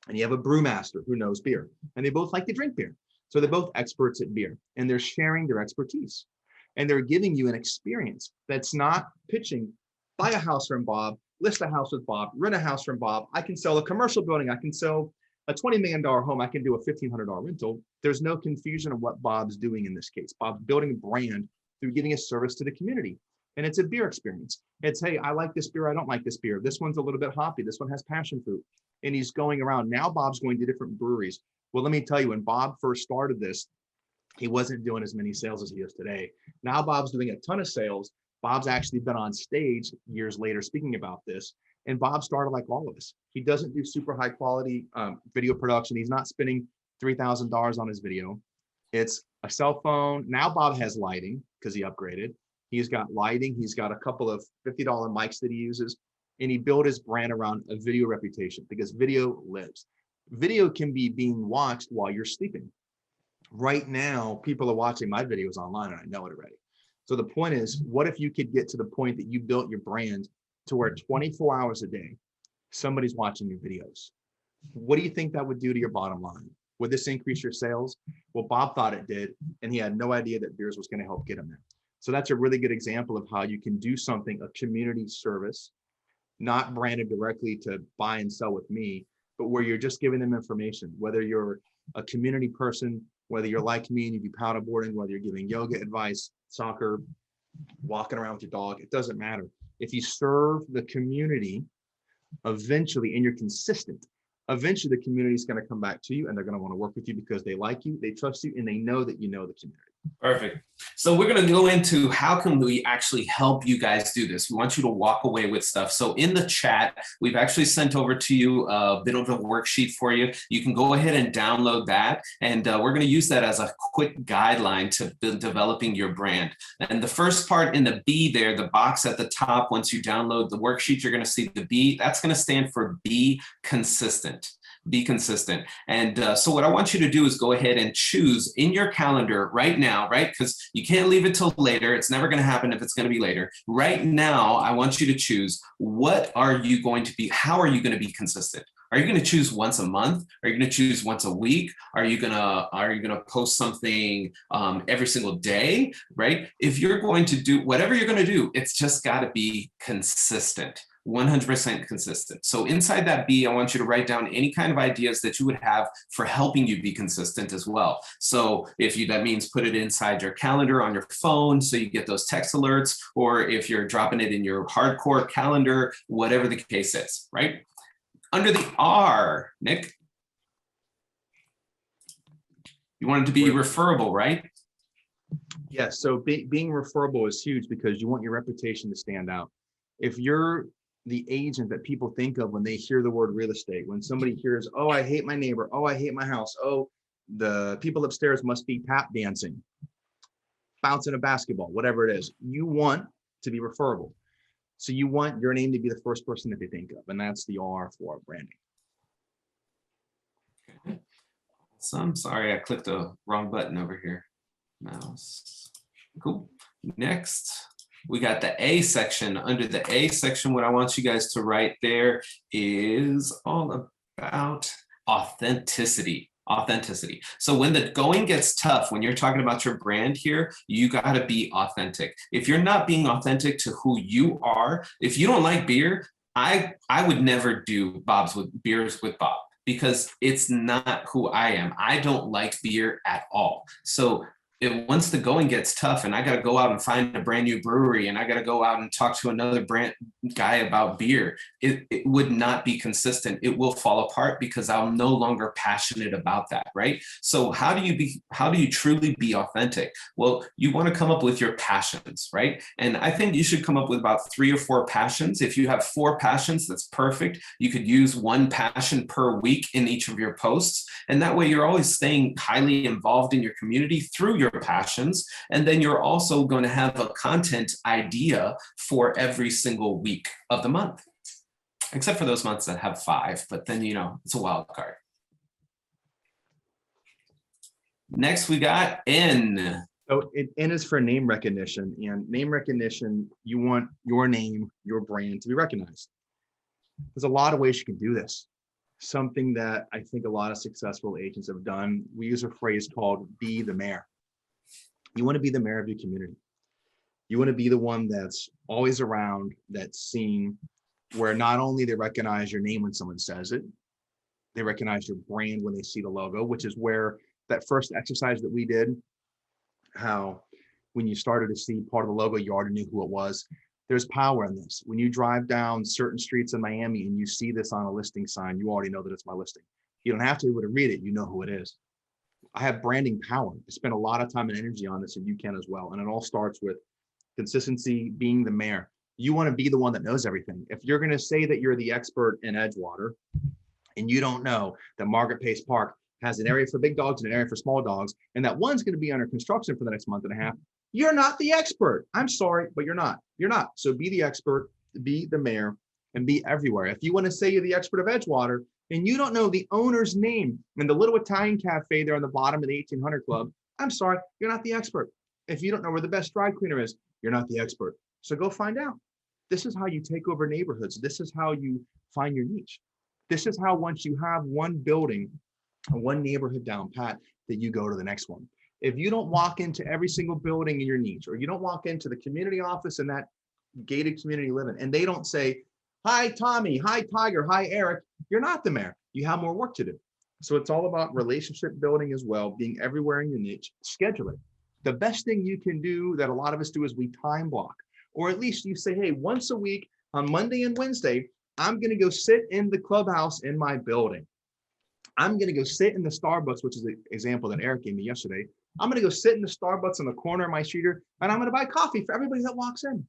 and you have a brewmaster who knows beer, and they both like to drink beer. So they're both experts at beer, and they're sharing their expertise, and they're giving you an experience that's not pitching, buy a house from Bob, list a house with Bob, rent a house from Bob. I can sell a commercial building. I can sell a $20 million home. I can do a $1,500 rental. There's no confusion of what Bob's doing in this case. Bob's building a brand through giving a service to the community. And it's a beer experience. It's, hey, I like this beer. I don't like this beer. This one's a little bit hoppy. This one has passion fruit. And he's going around. Now Bob's going to different breweries. Well, let me tell you, when Bob first started this, he wasn't doing as many sales as he is today. Now Bob's doing a ton of sales. Bob's actually been on stage years later speaking about this. And Bob started like all of us. He doesn't do super high quality video production. He's not spending $3,000 on his video. It's a cell phone. Now Bob has lighting because he upgraded. He's got lighting. He's got a couple of $50 mics that he uses. And he built his brand around a video reputation because video lives. Video can be being watched while you're sleeping. Right now, people are watching my videos online, and I know it already. So the point is, what if you could get to the point that you built your brand to where 24 hours a day, somebody's watching your videos? What do you think that would do to your bottom line? Would this increase your sales? Well, Bob thought it did, and he had no idea that beers was going to help get him there. So that's a really good example of how you can do something, a community service, not branded directly to buy and sell with me, but where you're just giving them information, whether you're a community person, whether you're like me and you do paddleboarding, whether you're giving yoga advice, soccer, walking around with your dog, it doesn't matter. If you serve the community, eventually, and you're consistent, eventually the community is going to come back to you, and they're going to want to work with you because they like you, they trust you, and they know that you know the community. Perfect. So we're going to go into how can we actually help you guys do this. We want you to walk away with stuff. So in the chat, we've actually sent over to you a bit of a worksheet for you. You can go ahead and download that. And we're going to use that as a quick guideline to developing your brand. And the first part in the B there, the box at the top, once you download the worksheet, you're going to see the B. That's going to stand for be consistent. Be consistent. And so what I want you to do is go ahead and choose in your calendar right now, right? Because you can't leave it till later. It's never going to happen if it's going to be later. Right now, I want you to choose, what are you going to be, how are you going to be consistent? Are you going to choose once a month? Are you going to choose once a week? Are you going to post something every single day, right? If you're going to do whatever you're going to do, it's just got to be consistent. 100% consistent. So inside that B, I want you to write down any kind of ideas that you would have for helping you be consistent as well. So if that means put it inside your calendar on your phone so you get those text alerts, or if you're dropping it in your hardcore calendar, whatever the case is, right? Under the R, Nick, you want it to be referable, right? Yes. So being referable is huge because you want your reputation to stand out. If you're the agent that people think of when they hear the word real estate, when somebody hears, oh, I hate my neighbor, oh, I hate my house, oh, the people upstairs must be tap dancing, bouncing a basketball, whatever it is, you want to be referable. So you want your name to be the first person that they think of, and that's the R for branding. Okay. So I'm sorry, I clicked the wrong button over here. Mouse. Cool. Next, we got the A section. Under the A section, what I want you guys to write there is all about authenticity. Authenticity. So when the going gets tough, when you're talking about your brand here, you got to be authentic. If you're not being authentic to who you are, if you don't like beer, I would never do beers with Bob, because it's not who I am. I don't like beer at all. So once the going gets tough and I got to go out and find a brand new brewery and I got to go out and talk to another brand guy about beer, it would not be consistent. It will fall apart because I'm no longer passionate about that, right? So how do you truly be authentic? Well, you want to come up with your passions, right? And I think you should come up with about 3 or 4 passions. If you have 4 passions, that's perfect. You could use 1 passion per week in each of your posts. And that way you're always staying highly involved in your community through your passions. And then you're also going to have a content idea for every single week of the month, except for those months that have 5, but then, it's a wild card. Next, we got N. So N is for name recognition, and name recognition, you want your name, your brand to be recognized. There's a lot of ways you can do this. Something that I think a lot of successful agents have done, we use a phrase called be the mayor. You want to be the mayor of your community. You want to be the one that's always around, that's seen, where not only they recognize your name when someone says it, they recognize your brand when they see the logo, which is where that first exercise that we did, how when you started to see part of the logo, you already knew who it was. There's power in this. When you drive down certain streets in Miami and you see this on a listing sign, you already know that it's my listing. You don't have to be able to read it. You know who it is. I have branding power. I spend a lot of time and energy on this, and you can as well. And it all starts with consistency, being the mayor. You want to be the one that knows everything. If you're going to say that you're the expert in Edgewater and you don't know that Margaret Pace Park has an area for big dogs and an area for small dogs, and that one's going to be under construction for the next month and a half, you're not the expert. I'm sorry, but you're not. You're not. So be the expert, be the mayor, and be everywhere. If you want to say you're the expert of Edgewater and you don't know the owner's name in the little Italian cafe there on the bottom of the 1800 Club, I'm sorry, you're not the expert. If you don't know where the best dry cleaner is, you're not the expert. So go find out. This is how you take over neighborhoods. This is how you find your niche. This is how, once you have one building, one neighborhood down pat, that you go to the next one. If you don't walk into every single building in your niche, or you don't walk into the community office in that gated community living, and they don't say, hi, Tommy, hi, Tiger, hi, Eric, you're not the mayor. You have more work to do. So it's all about relationship building as well, being everywhere in your niche. Schedule it. The best thing you can do that a lot of us do is we time block, or at least you say, hey, once a week on Monday and Wednesday, I'm going to go sit in the clubhouse in my building. I'm going to go sit in the Starbucks, which is the example that Eric gave me yesterday. I'm going to go sit in the Starbucks on the corner of my street, and I'm going to buy coffee for everybody that walks in.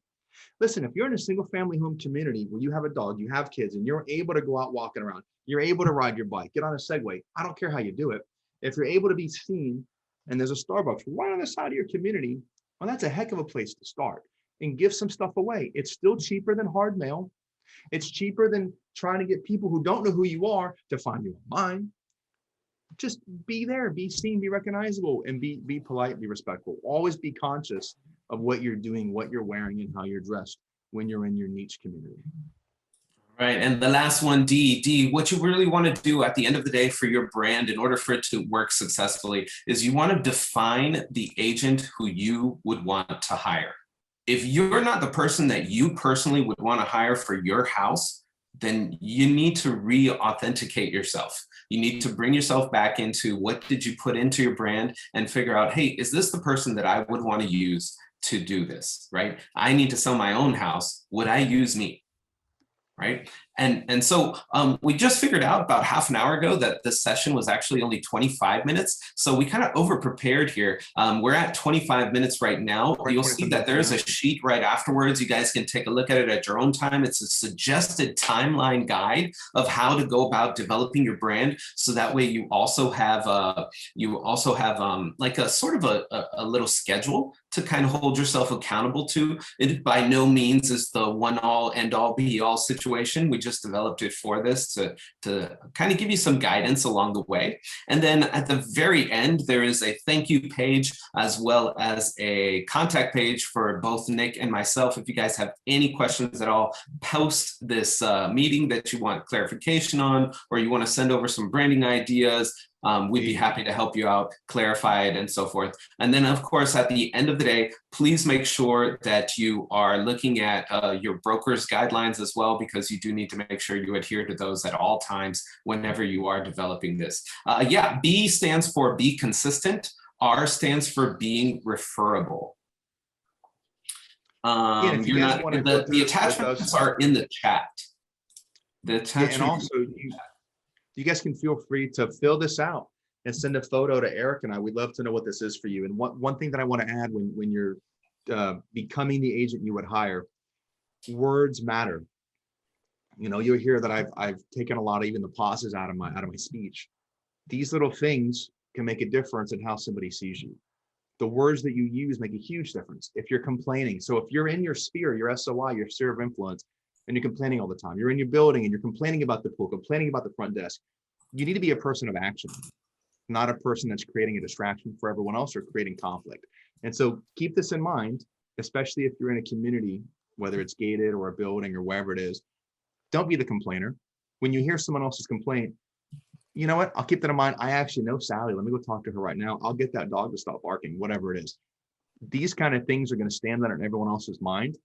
Listen, if you're in a single family home community where you have a dog, you have kids, and you're able to go out walking around, you're able to ride your bike, get on a Segway, I don't care how you do it. If you're able to be seen and there's a Starbucks right on the side of your community, well, that's a heck of a place to start, and give some stuff away. It's still cheaper than hard mail. It's cheaper than trying to get people who don't know who you are to find you online. Just be there, be seen, be recognizable, and be polite, be respectful. Always be conscious of what you're doing, what you're wearing, and how you're dressed when you're in your niche community. Right, and the last one, D, what you really want to do at the end of the day for your brand in order for it to work successfully is you want to define the agent who you would want to hire. If you're not the person that you personally would want to hire for your house, then you need to re-authenticate yourself. You need to bring yourself back into what did you put into your brand and figure out, hey, is this the person that I would want to use to do this, right? I need to sell my own house. Would I use me? Right. And so we just figured out about half an hour ago that this session was actually only 25 minutes. So we kind of over prepared here. We're at 25 minutes right now. You'll see that there's a sheet right afterwards. You guys can take a look at it at your own time. It's a suggested timeline guide of how to go about developing your brand. So that way you also have like a sort of a little schedule to kind of hold yourself accountable to. It by no means is the one all end all be all situation. We just developed it for this to kind of give you some guidance along the way. And then at the very end, there is a thank you page as well as a contact page for both Nick and myself. If you guys have any questions at all, post this meeting that you want clarification on, or you want to send over some branding ideas, we'd be happy to help you out, clarify it, and so forth. And then, of course, at the end of the day, please make sure that you are looking at your broker's guidelines as well, because you do need to make sure you adhere to those at all times whenever you are developing this. B stands for be consistent. R stands for being referable. if you You're guys not, wanna go through the this with attachments us- are in the chat. The Yeah, attachment. and also you guys can feel free to fill this out and send a photo to Eric and I. We'd love to know what this is for you. And one thing that I want to add when you're becoming the agent you would hire, words matter. You know, you'll hear that I've taken a lot of even the pauses out of my speech. These little things can make a difference in how somebody sees you. The words that you use make a huge difference. If you're complaining, so if you're in your sphere, your SOI, your sphere of influence, and you're complaining all the time, you're in your building and you're complaining about the pool, complaining about the front desk, you need to be a person of action, not a person that's creating a distraction for everyone else or creating conflict. And so keep this in mind, especially if you're in a community, whether it's gated or a building or wherever it is. Don't be the complainer. When you hear someone else's complaint, you know what? I'll keep that in mind. I actually know Sally. Let me go talk to her right now. I'll get that dog to stop barking, whatever it is. These kind of things are going to stand out in everyone else's mind.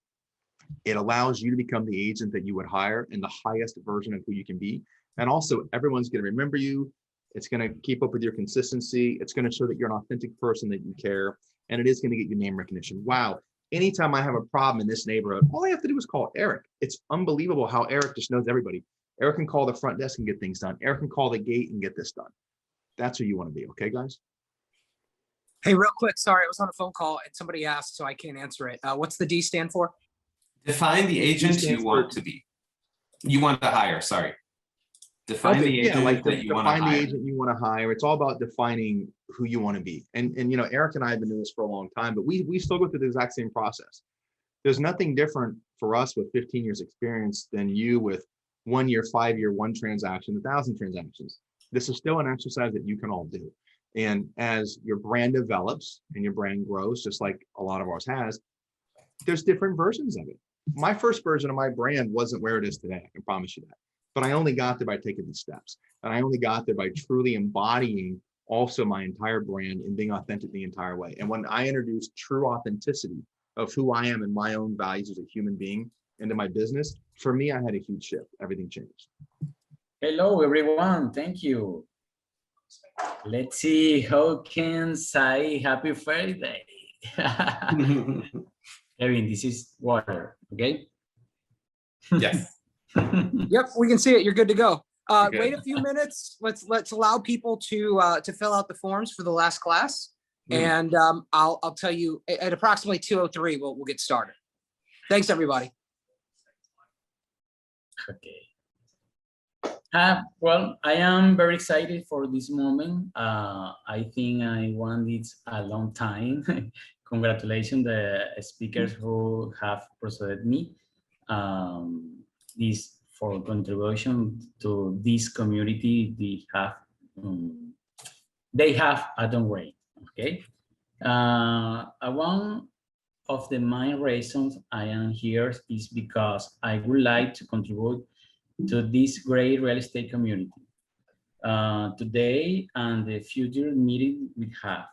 It allows you to become the agent that you would hire and the highest version of who you can be. And also everyone's going to remember you. It's going to keep up with your consistency. It's going to show that you're an authentic person, that you care, and it is going to get you name recognition. Wow. Anytime I have a problem in this neighborhood, all I have to do is call Eric. It's unbelievable how Eric just knows everybody. Eric can call the front desk and get things done. Eric can call the gate and get this done. That's who you want to be. Okay, guys? Hey, real quick. Sorry, I was on a phone call and somebody asked, so I can't answer it. What's the D stand for? Define the agent you want to be. You want to hire, sorry. Define the agent that you want to hire. Define the agent you want to hire. It's all about defining who you want to be. And you know, Eric and I have been doing this for a long time, but we still go through the exact same process. There's nothing different for us with 15 years experience than you with 1 year, 5 year, one transaction, 1,000 transactions. This is still an exercise that you can all do. And as your brand develops and your brand grows, just like a lot of ours has, there's different versions of it. My first version of my brand wasn't where it is today. I can promise you that. But I only got there by taking these steps. And I only got there by truly embodying also my entire brand and being authentic the entire way. And when I introduced true authenticity of who I am and my own values as a human being into my business, for me, I had a huge shift. Everything changed. Hello, everyone. Thank you. Let's see how can say happy Friday. Kevin, this is water, okay? Yes. Yep, we can see it. You're good to go. Okay. Wait a few minutes. Let's allow people to fill out the forms for the last class, and I'll tell you at approximately 2:03 we'll get started. Thanks, everybody. Okay. Well, I am very excited for this moment. I think I want it a long time. Congratulations, the speakers who have preceded me. This for contribution to this community. They have a done great. Okay. One of the main reasons I am here is because I would like to contribute to this great real estate community. Today and the future meeting we have,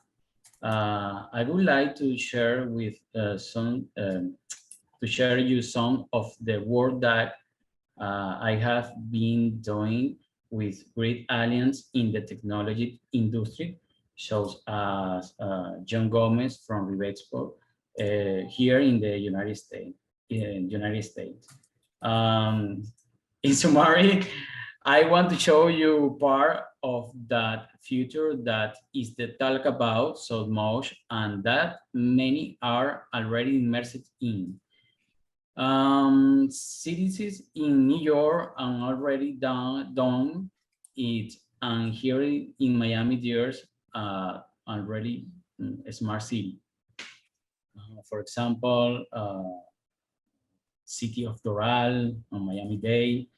I would like to share with you some of the work that I have been doing with great alliance in the technology industry, such as John Gomez from Rivexpo here in the United States. In summary, I want to show you part of that future that is the talk about so much and that many are already immersed in. Cities in New York are already done it, and here in Miami, there's already a smart city. For example, City of Doral on Miami-Dade.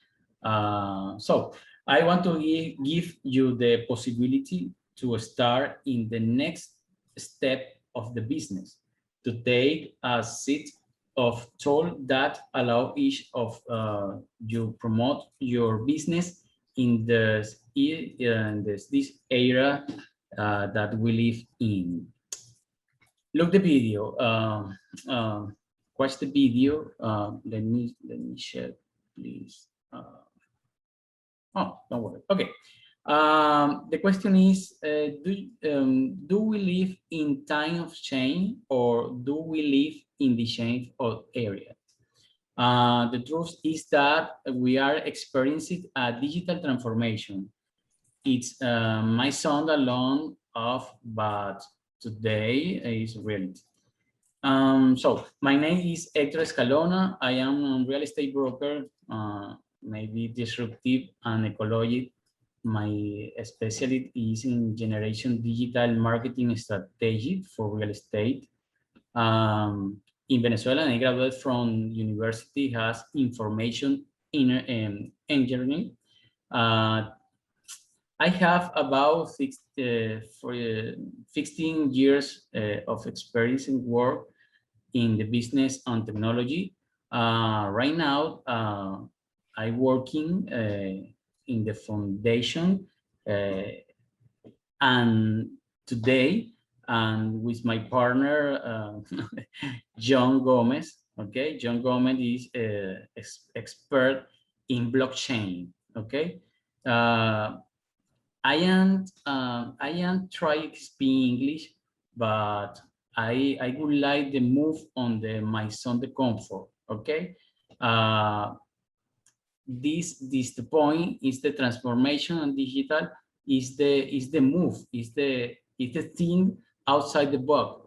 So I want to give you the possibility to start in the next step of the business, to take a seat of tool that allow each of you promote your business in this era that we live in. Look the video. Watch the video. Let me share, please. Oh, don't worry. Okay. The question is, do we live in time of change or do we live in the change of area? The truth is that we are experiencing a digital transformation. It's my sound alone of, but today is reality. So my name is Hector Escalona. I am a real estate broker, maybe disruptive and ecologic. My specialty is in generation digital marketing strategy for real estate. In Venezuela, I graduated from university has information in engineering. I have about 16 years of experience in work in the business and technology. Right now, I'm working in the foundation and today, and with my partner, John Gomez. Okay, John Gomez is an expert in blockchain. Okay, I am trying to speak English, but I would like to move on my zone of comfort. Okay, this the point is the transformation and digital is the move is the thing outside the box.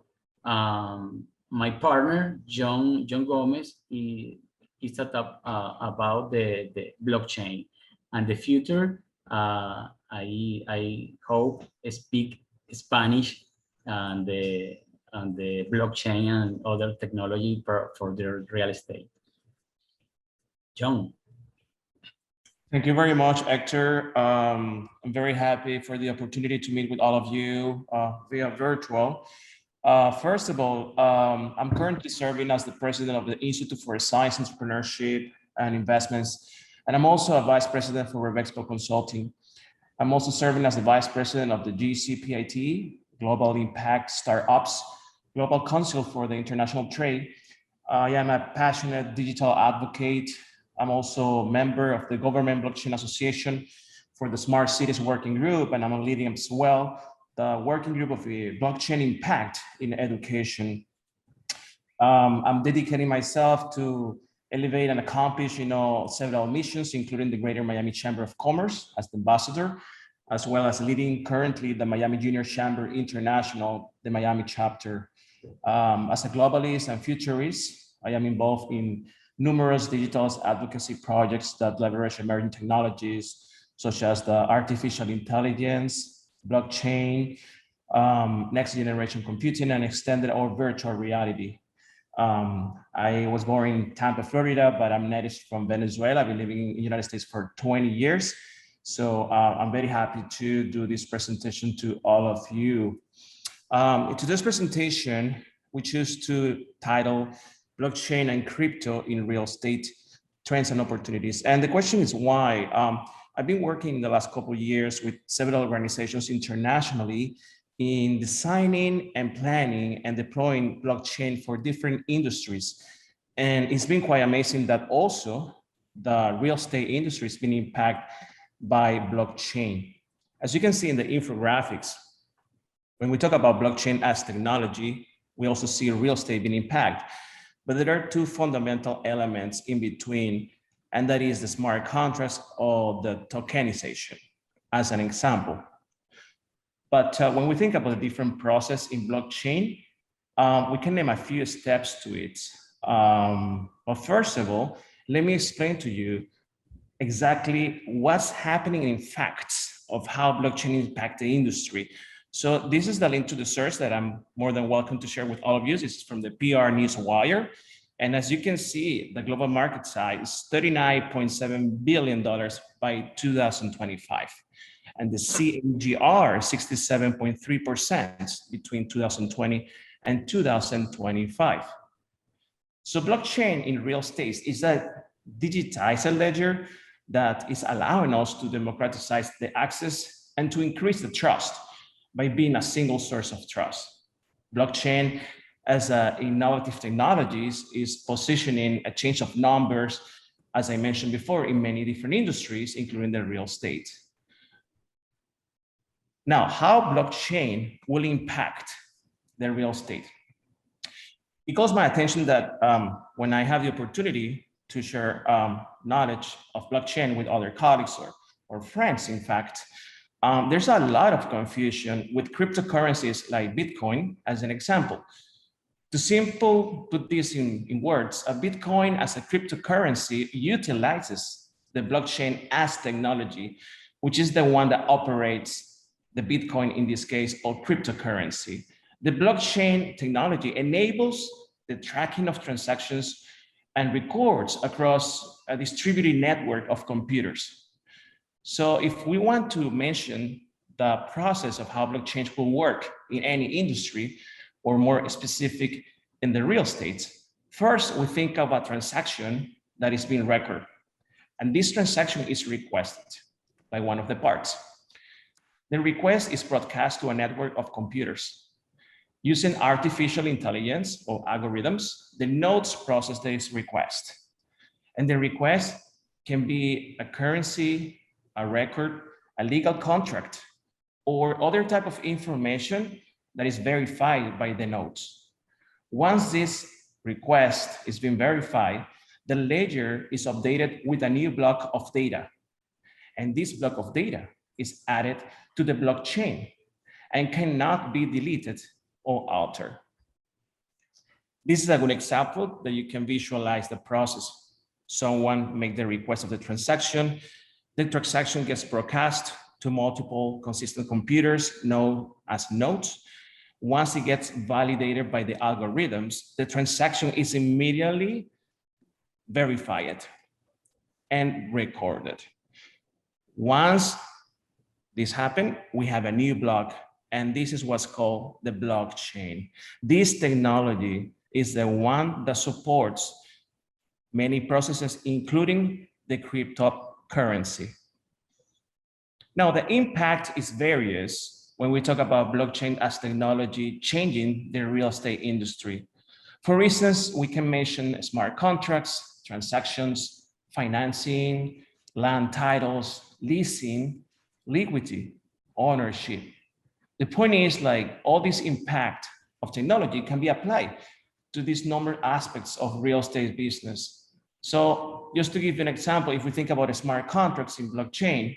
My partner John Gomez is about the blockchain and the future. I hope speak Spanish and the blockchain and other technology for the real estate. John. Thank you very much, Hector. I'm very happy for the opportunity to meet with all of you via virtual. First of all, I'm currently serving as the president of the Institute for Science, Entrepreneurship, and Investments, and I'm also a vice president for Revexpo Consulting. I'm also serving as the vice president of the GCPIT, Global Impact Startups, Global Council for the International Trade. I am a passionate digital advocate. I'm also a member of the Government Blockchain Association for the Smart Cities Working Group, and I'm leading as well the working group of the blockchain impact in education. I'm dedicating myself to elevate and accomplish, several missions, including the Greater Miami Chamber of Commerce as the ambassador, as well as leading currently the Miami Junior Chamber International, the Miami chapter. As a globalist and futurist, I am involved in numerous digital advocacy projects that leverage emerging technologies, such as the artificial intelligence, blockchain, next generation computing, and extended or virtual reality. I was born in Tampa, Florida, but I'm native from Venezuela. I've been living in the United States for 20 years. So I'm very happy to do this presentation to all of you. In today's presentation, we choose to title Blockchain and Crypto in Real Estate, Trends and Opportunities. And the question is why? I've been working in the last couple of years with several organizations internationally in designing and planning and deploying blockchain for different industries. And it's been quite amazing that also the real estate industry has been impacted by blockchain. As you can see in the infographics, when we talk about blockchain as technology, we also see real estate being impacted. But there are two fundamental elements in between, and that is the smart contracts or the tokenization, as an example. But when we think about the different process in blockchain, we can name a few steps to it. But first of all, let me explain to you exactly what's happening in facts of how blockchain impacts the industry. So this is the link to the source that I'm more than welcome to share with all of you. This is from the PR Newswire. And as you can see, the global market size is $39.7 billion by 2025. And the CAGR 67.3% between 2020 and 2025. So blockchain in real estate is a digitized ledger that is allowing us to democratize the access and to increase the trust by being a single source of trust. Blockchain as innovative technologies is positioning a change of numbers, as I mentioned before, in many different industries, including the real estate. Now, how blockchain will impact the real estate? It calls my attention that when I have the opportunity to share knowledge of blockchain with other colleagues or friends, in fact, there's a lot of confusion with cryptocurrencies like Bitcoin as an example. To simple put this in words, a Bitcoin as a cryptocurrency utilizes the blockchain as technology, which is the one that operates the Bitcoin in this case, or cryptocurrency. The blockchain technology enables the tracking of transactions and records across a distributed network of computers. So if we want to mention the process of how blockchain will work in any industry, or more specific in the real estate, first we think of a transaction that is being recorded. And this transaction is requested by one of the parts. The request is broadcast to a network of computers. Using artificial intelligence or algorithms, the nodes process this request. And the request can be a currency, a record, a legal contract, or other type of information that is verified by the nodes. Once this request is being verified, the ledger is updated with a new block of data. And this block of data is added to the blockchain and cannot be deleted or altered. This is a good example that you can visualize the process. Someone make the request of the transaction gets broadcast to multiple consistent computers known as nodes. Once it gets validated by the algorithms, the transaction is immediately verified and recorded. Once this happens, we have a new block, and this is what's called the blockchain. This technology is the one that supports many processes, including the cryptocurrency. Now, the impact is various when we talk about blockchain as technology changing the real estate industry. For instance, we can mention smart contracts, transactions, financing, land titles, leasing, liquidity, ownership. The point is, like, all this impact of technology can be applied to these number of aspects of real estate business. So just to give you an example, if we think about smart contracts in blockchain,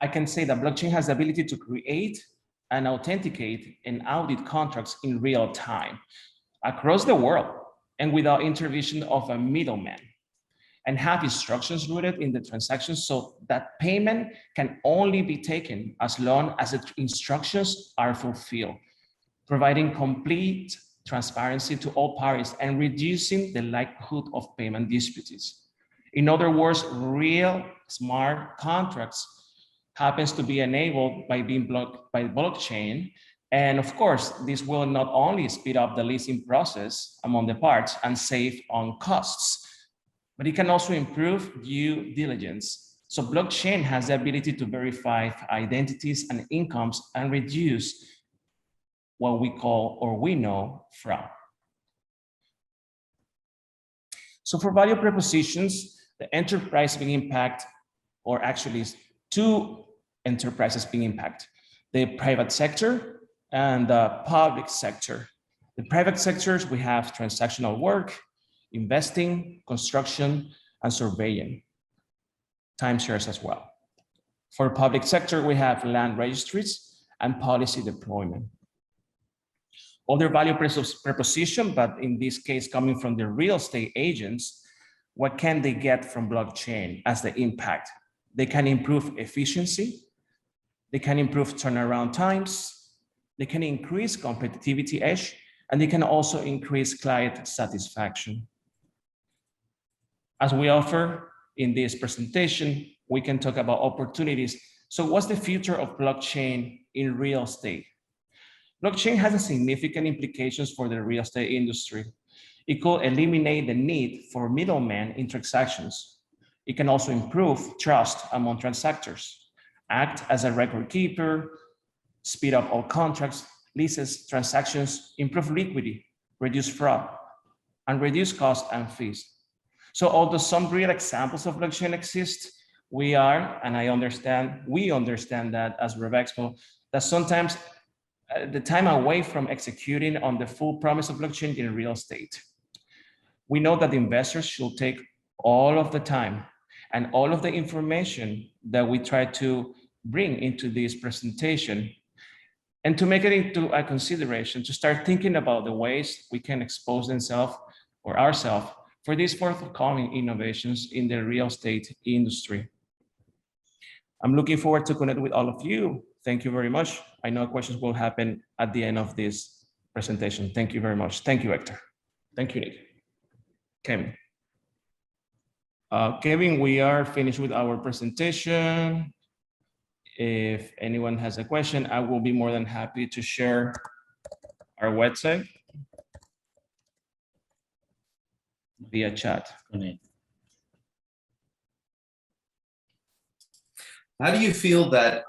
I can say that blockchain has the ability to create and authenticate and audit contracts in real time across the world and without intervention of a middleman, and have instructions rooted in the transaction so that payment can only be taken as long as the instructions are fulfilled, providing complete transparency to all parties and reducing the likelihood of payment disputes. In other words, real smart contracts happens to be enabled by being blocked by blockchain. And of course, this will not only speed up the leasing process among the parts and save on costs, but it can also improve due diligence. So blockchain has the ability to verify identities and incomes and reduce what we call, or we know, fraud. So for value propositions, the enterprise being impacted, or actually two enterprises being impacted: the private sector and the public sector. The private sectors, we have transactional work, investing, construction, and surveying, timeshares as well. For public sector, we have land registries and policy deployment. Other value proposition, but in this case coming from the real estate agents, what can they get from blockchain as the impact? They can improve efficiency, they can improve turnaround times, they can increase competitivity edge, and they can also increase client satisfaction. As we offer in this presentation, we can talk about opportunities. So what's the future of blockchain in real estate? Blockchain has a significant implications for the real estate industry. It could eliminate the need for middlemen in transactions. It can also improve trust among transactors, act as a record keeper, speed up all contracts, leases, transactions, improve liquidity, reduce fraud, and reduce costs and fees. So although some real examples of blockchain exist, we are, and we understand that as Revexpo, that sometimes the time away from executing on the full promise of blockchain in real estate. We know that the investors should take all of the time and all of the information that we try to bring into this presentation, and to make it into a consideration, to start thinking about the ways we can expose themselves or ourselves for these forthcoming innovations in the real estate industry. I'm looking forward to connect with all of you. Thank you very much. I know questions will happen at the end of this presentation. Thank you very much. Thank you, Hector. Thank you, Nick. Kevin. Kevin, we are finished with our presentation. If anyone has a question, I will be more than happy to share our website via chat. How do you feel that,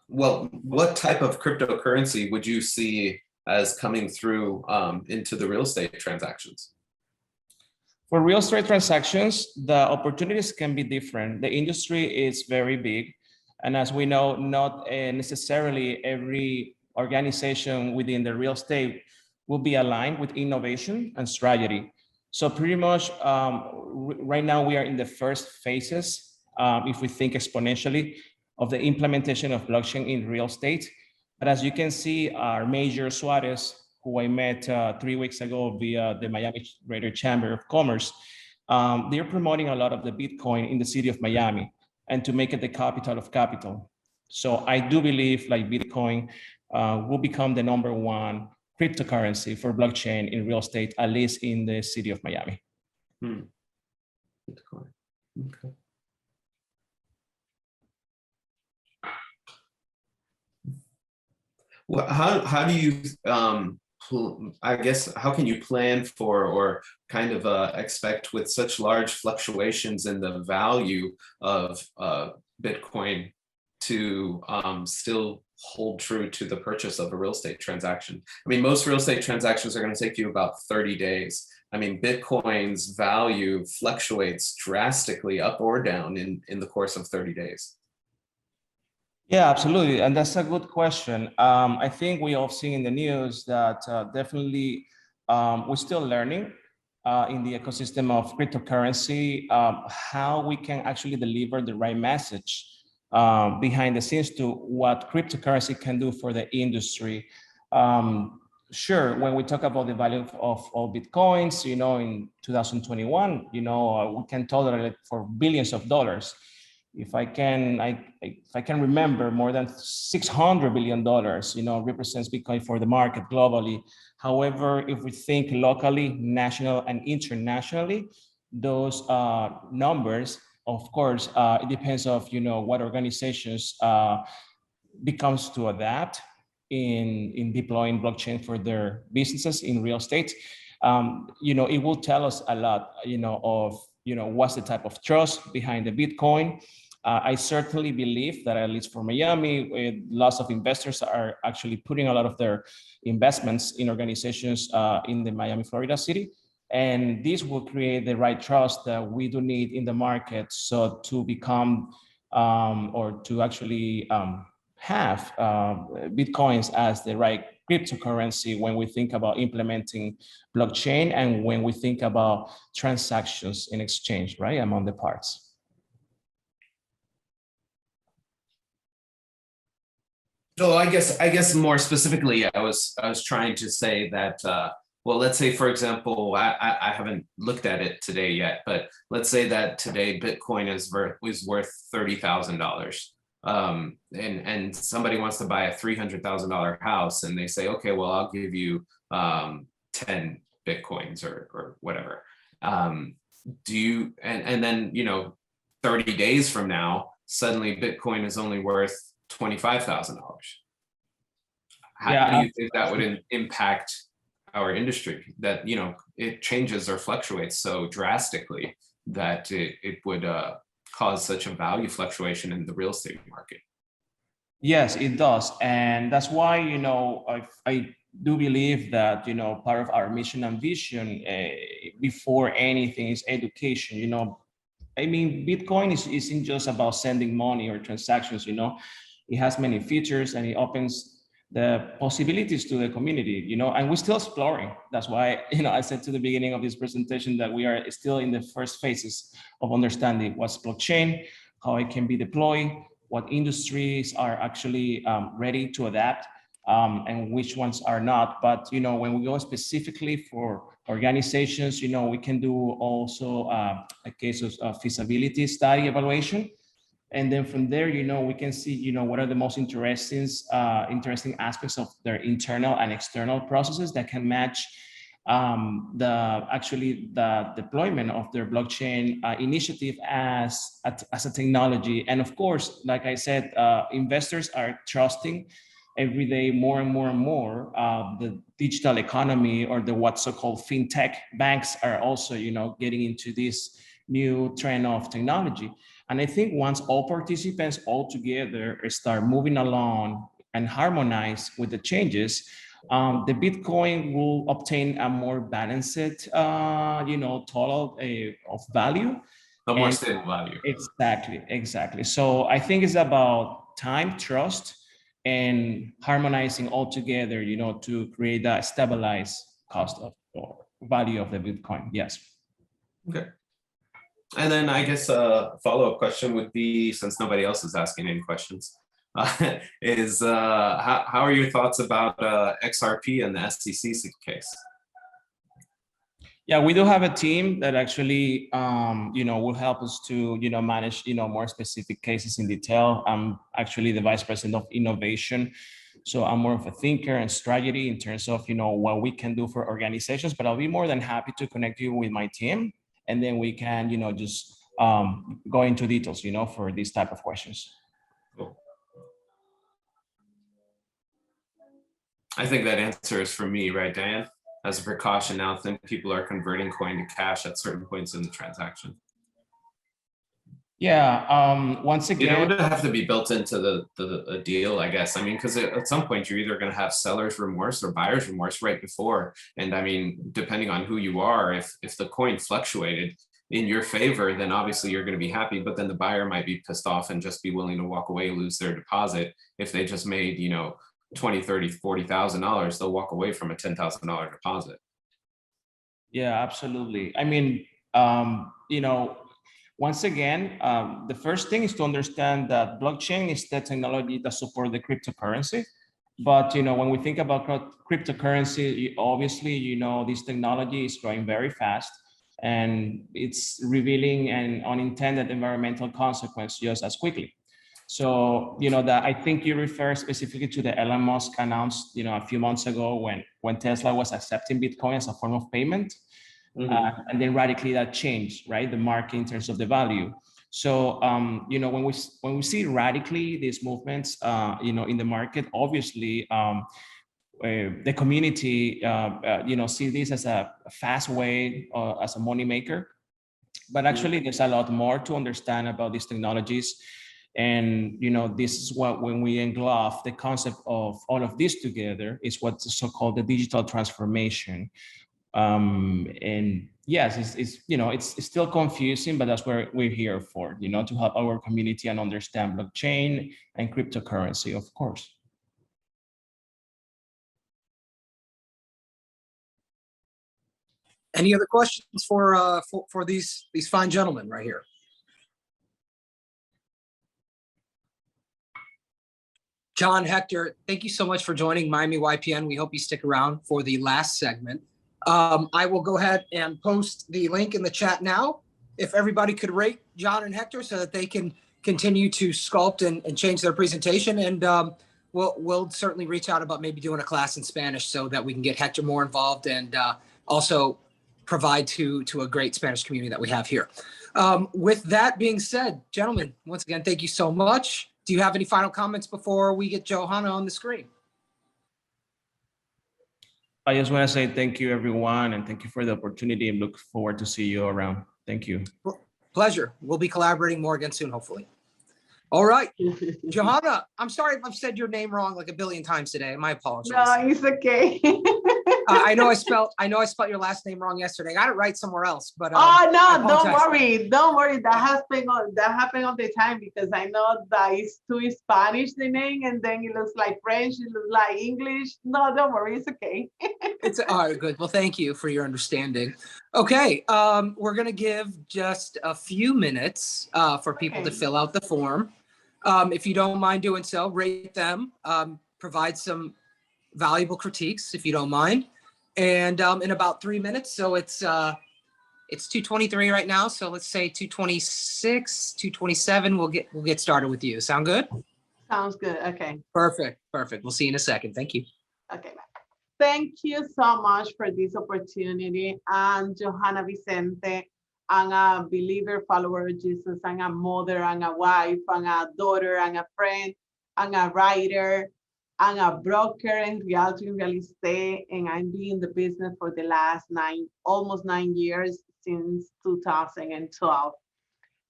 well, what type of cryptocurrency would you see as coming through into the real estate transactions? For real estate transactions, the opportunities can be different. The industry is very big. And as we know, not necessarily every organization within the real estate will be aligned with innovation and strategy. So pretty much right now we are in the first phases, if we think exponentially, of the implementation of blockchain in real estate. But as you can see, our Major Suarez, who I met 3 weeks ago via the Miami Greater Chamber of Commerce, they're promoting a lot of the Bitcoin in the city of Miami, and to make it the capital of capital. So I do believe like Bitcoin will become the #1 cryptocurrency for blockchain in real estate, at least in the city of Miami. Bitcoin. Okay. Well, how do you, I guess, how can you plan for or kind of expect with such large fluctuations in the value of Bitcoin to still hold true to the purchase of a real estate transaction? I mean, most real estate transactions are going to take you about 30 days. I mean, Bitcoin's value fluctuates drastically up or down in the course of 30 days. Yeah, absolutely. And that's a good question. I think we all seen in the news that definitely we're still learning in the ecosystem of cryptocurrency, how we can actually deliver the right message behind the scenes to what cryptocurrency can do for the industry. Sure, when we talk about the value of all Bitcoins, you know, in 2021, you know, we can tolerate it for billions of dollars. If I can remember, more than $600 billion, you know, represents Bitcoin for the market globally. However, if we think locally, national, and internationally, those numbers, of course, it depends of, you know, what organizations becomes to adapt in deploying blockchain for their businesses in real estate. You know, it will tell us a lot, you know, of, you know, what's the type of trust behind the Bitcoin. I certainly believe that, at least for Miami, lots of investors are actually putting a lot of their investments in organizations in the Miami, Florida city. And this will create the right trust that we do need in the market. So to become or to actually have Bitcoins as the right cryptocurrency when we think about implementing blockchain and when we think about transactions in exchange, right, among the parts. So I guess more specifically, I was trying to say that, well, let's say, for example, I haven't looked at it today yet, but let's say that today Bitcoin is worth $30,000. And somebody wants to buy a $300,000 house, and they say, okay, well, I'll give you 10 Bitcoins or whatever. Do you, and then, you know, 30 days from now, suddenly Bitcoin is only worth $25,000. How do you think that would impact our industry? That, you know, it changes or fluctuates so drastically that it would cause such a value fluctuation in the real estate market. Yes, it does. And that's why, you know, I do believe that, you know, part of our mission and vision before anything is education. You know, I mean, Bitcoin isn't just about sending money or transactions, it has many features and it opens the possibilities to the community, and we're still exploring. That's why, I said to the beginning of this presentation that we are still in the first phases of understanding what's blockchain, how it can be deployed, what industries are actually ready to adapt, and which ones are not. But, when we go specifically for organizations, we can do also a case of feasibility study evaluation. And then from there, we can see, what are the most interesting aspects of their internal and external processes that can match the deployment of their blockchain initiative as a technology. And of course, like I said, investors are trusting every day more and more and more the digital economy, or the what's so-called fintech banks are also, getting into this new trend of technology. And I think once all participants all together start moving along and harmonize with the changes, the Bitcoin will obtain a more balanced, total of value. A more stable value. Exactly. So I think it's about time, trust, and harmonizing all together, to create that stabilized cost of or value of the Bitcoin. Yes. Okay. And then I guess a follow-up question would be, since nobody else is asking any questions, is how are your thoughts about XRP and the SEC case? Yeah, we do have a team that actually, will help us to, manage, more specific cases in detail. I'm actually the Vice President of Innovation. So I'm more of a thinker and strategy in terms of, what we can do for organizations, but I'll be more than happy to connect you with my team. And then we can, just go into details, for these type of questions. Cool. I think that answer is for me, right, Diane? As a precaution, now then people are converting coin to cash at certain points in the transaction. Yeah, once again, it would have to be built into the deal, I guess. I mean, because at some point you're either going to have seller's remorse or buyer's remorse right before. And I mean, depending on who you are, if the coin fluctuated in your favor, then obviously you're going to be happy. But then the buyer might be pissed off and just be willing to walk away, lose their deposit. If they just made, $20, $30, $40,000, they'll walk away from a $10,000 deposit. Yeah, absolutely. I mean, once again, the first thing is to understand that blockchain is the technology that supports the cryptocurrency. But, when we think about cryptocurrency, obviously, this technology is growing very fast and it's revealing an unintended environmental consequence just as quickly. So, that I think you refer specifically to the Elon Musk announced, a few months ago when Tesla was accepting Bitcoin as a form of payment. Mm-hmm. And then radically that changed, right? The market in terms of the value. So, when we see radically these movements, in the market, obviously, the community, see this as a fast way, as a money maker. But actually, there's a lot more to understand about these technologies. And, this is what, when we engulf the concept of all of this together, is what's so-called the digital transformation. And yes, it's still confusing, but that's what we're here for, to help our community and understand blockchain and cryptocurrency, of course. Any other questions for these fine gentlemen right here? John, Hector, thank you so much for joining Miami YPN. We hope you stick around for the last segment. I will go ahead and post the link in the chat now. If everybody could rate John and Hector so that they can continue to sculpt and change their presentation. And we'll certainly reach out about maybe doing a class in Spanish so that we can get Hector more involved and also provide to a great Spanish community that we have here. With that being said, gentlemen, once again, thank you so much. Do you have any final comments before we get Joanna on the screen? I just want to say thank you, everyone, and thank you for the opportunity, and look forward to see you around. Thank you. Pleasure. We'll be collaborating more again soon, hopefully. All right. Joanna, I'm sorry if I've said your name wrong like a billion times today. My apologies. No, it's okay. I know I spelled your last name wrong yesterday. I got it right somewhere else, but Oh I no, don't apologize. worry. That happened all the time because I know that it's too Spanish the name, and then it looks like French, it looks like English. No, don't worry, it's okay. It's all right, good. Well, thank you for your understanding. Okay, we're gonna give just a few minutes for people to Okay. fill out the form. If you don't mind doing so, rate them, provide some valuable critiques if you don't mind. And in about 3 minutes, so it's 2:23 right now, so let's say 2:26, 2:27, we'll get started with you. Sound good? Sounds good. Okay. Perfect. We'll see you in a second. Thank you. Okay. Thank you so much for this opportunity. I'm Joanna Vicente. I'm a believer, follower of Jesus. I'm a mother, I'm a wife, I'm a daughter, I'm a friend, I'm a writer, I'm a broker in reality and real estate, and I've been in the business for the last almost 9 years, since 2012.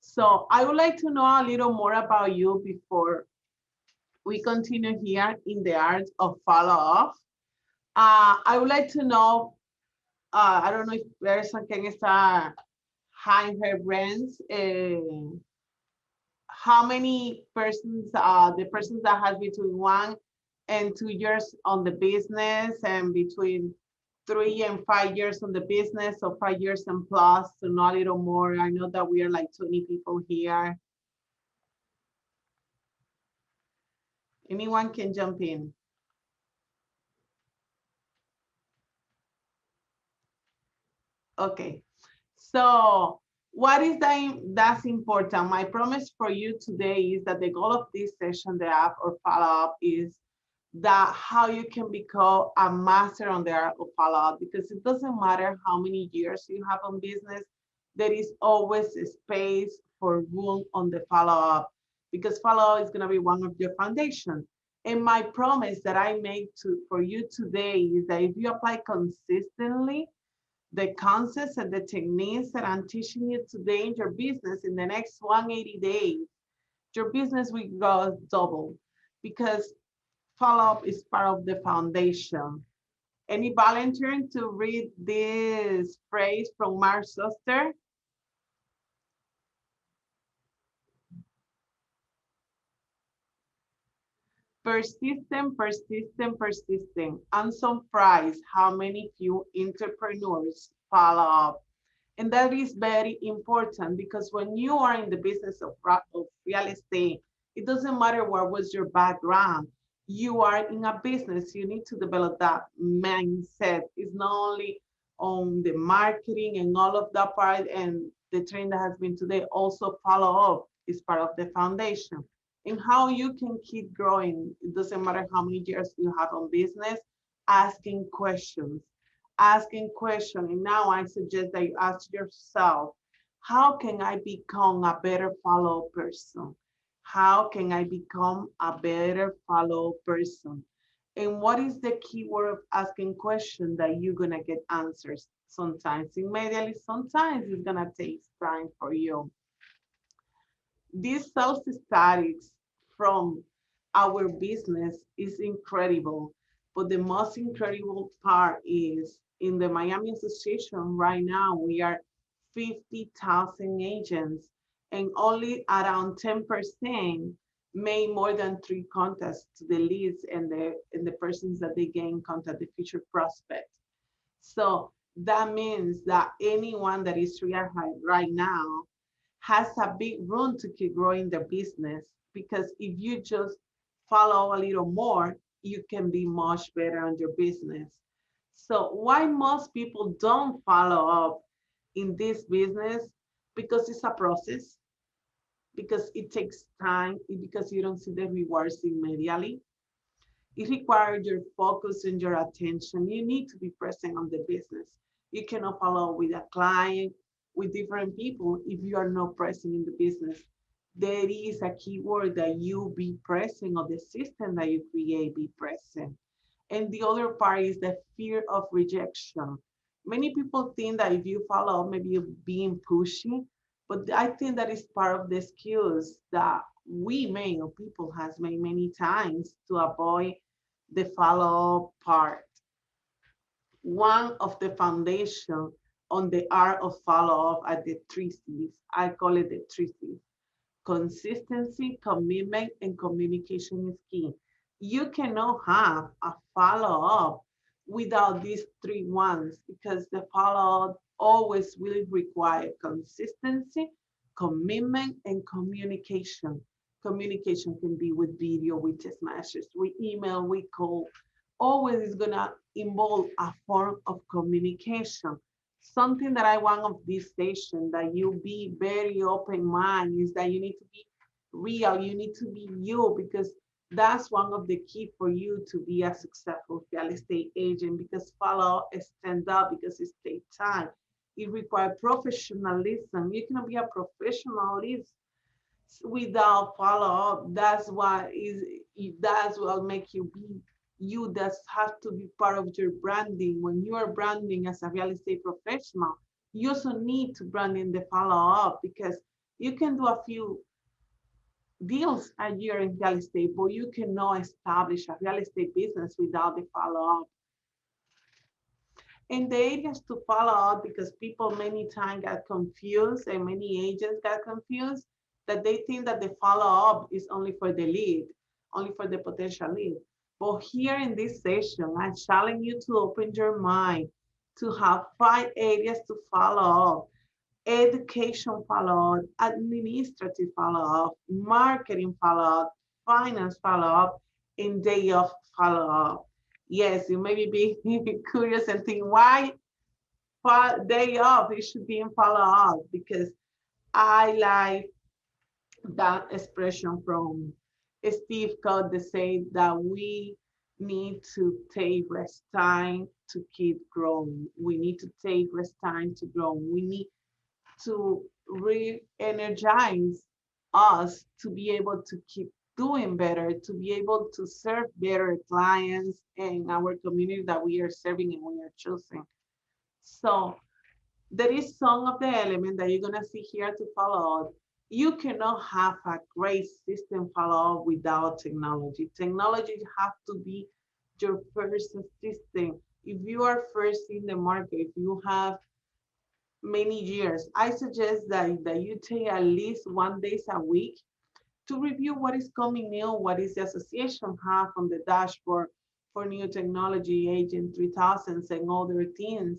So I would like to know a little more about you before we continue here in the art of follow-up. I would like to know, I don't know if person can está hiding her brands, how many persons, the persons that has between 1 and 2 years on the business, and between 3 and 5 years on the business, so 5 years and plus, so not a little more. I know that we are like 20 people here. Anyone can jump in. Okay, so what is that's important? My promise for you today is that the goal of this session, the app or follow-up, is that how you can become a master on the art of follow-up, because it doesn't matter how many years you have on business, there is always a space for room on the follow-up, because follow-up is going to be one of your foundations. And my promise that I make for you today is that if you apply consistently the concepts and the techniques that I'm teaching you today in your business, in the next 180 days, your business will go double, because follow-up is part of the foundation. Any volunteering to read this phrase from Mark Suster? Persistent. I'm surprised how many few entrepreneurs follow up. And that is very important, because when you are in the business of real estate, it doesn't matter what was your background. You are in a business, you need to develop that mindset. It's not only on the marketing and all of that part and the trend that has been today, also follow up is part of the foundation. And how you can keep growing, it doesn't matter how many years you have on business, asking questions. And now I suggest that you ask yourself, how can I become a better follow person? How can I become a better follow person? And what is the key word of asking question that you're gonna get answers? Sometimes immediately, sometimes it's gonna take time for you. This self-statistics from our business is incredible. But the most incredible part is in the Miami Association right now, we are 50,000 agents, and only around 10% made more than 3 contacts to the leads and the persons that they get in contact, the future prospect. So that means that anyone that is right now has a big room to keep growing their business, because if you just follow a little more, you can be much better on your business. So why most people don't follow up in this business? Because it's a process, because it takes time, because you don't see the rewards immediately. It requires your focus and your attention. You need to be present on the business. You cannot follow with a client, with different people, if you are not present in the business. There is a keyword that you be present, or the system that you create be present. And the other part is the fear of rejection. Many people think that if you follow, maybe you're being pushy, but I think that is part of the skills that we made, or people has made many times, to avoid the follow part. one of the foundation on the art of follow-up at the 3 C's. I call it the 3 C's. Consistency, commitment, and communication is key. You cannot have a follow-up without these 3 ones, because the follow-up always will require consistency, commitment, and communication. Communication can be with video, with text messages, with email, with call. Always is gonna involve a form of communication. Something that I want of this station, that you be very open mind, is that you need to be real, you need to be you, because that's one of the key for you to be a successful real estate agent, because follow stand up, because it takes time. It requires professionalism. You cannot be a professionalist without follow-up. That's what make you be you. That has to be part of your branding. When you are branding as a real estate professional, you also need to brand in the follow-up, because you can do a few deals a year in real estate, but you cannot establish a real estate business without the follow-up. And the areas to follow up, because people many times got confused, and many agents got confused, that they think that the follow-up is only for the lead, only for the potential lead. But here in this session, I challenge you to open your mind to have 5 areas to follow up: education follow-up, administrative follow-up, marketing follow-up, finance follow-up, and day off follow-up. Yes, you may be curious and think, why day off? It should be in follow-up, because I like that expression from Steve Code that say that we need to take rest time to keep growing. We need to take rest time to grow. We need to re-energize us to be able to keep doing better, to be able to serve better clients in our community that we are serving and we are choosing. So there is some of the element that you're gonna see here to follow up. You cannot have a great system follow up without technology. Technology have to be your first assistant. If you are first in the market, if you have many years, I suggest that you take at least 1 day a week to review what is coming new, what is the association have on the dashboard for new technology, Agent 3000s and other things.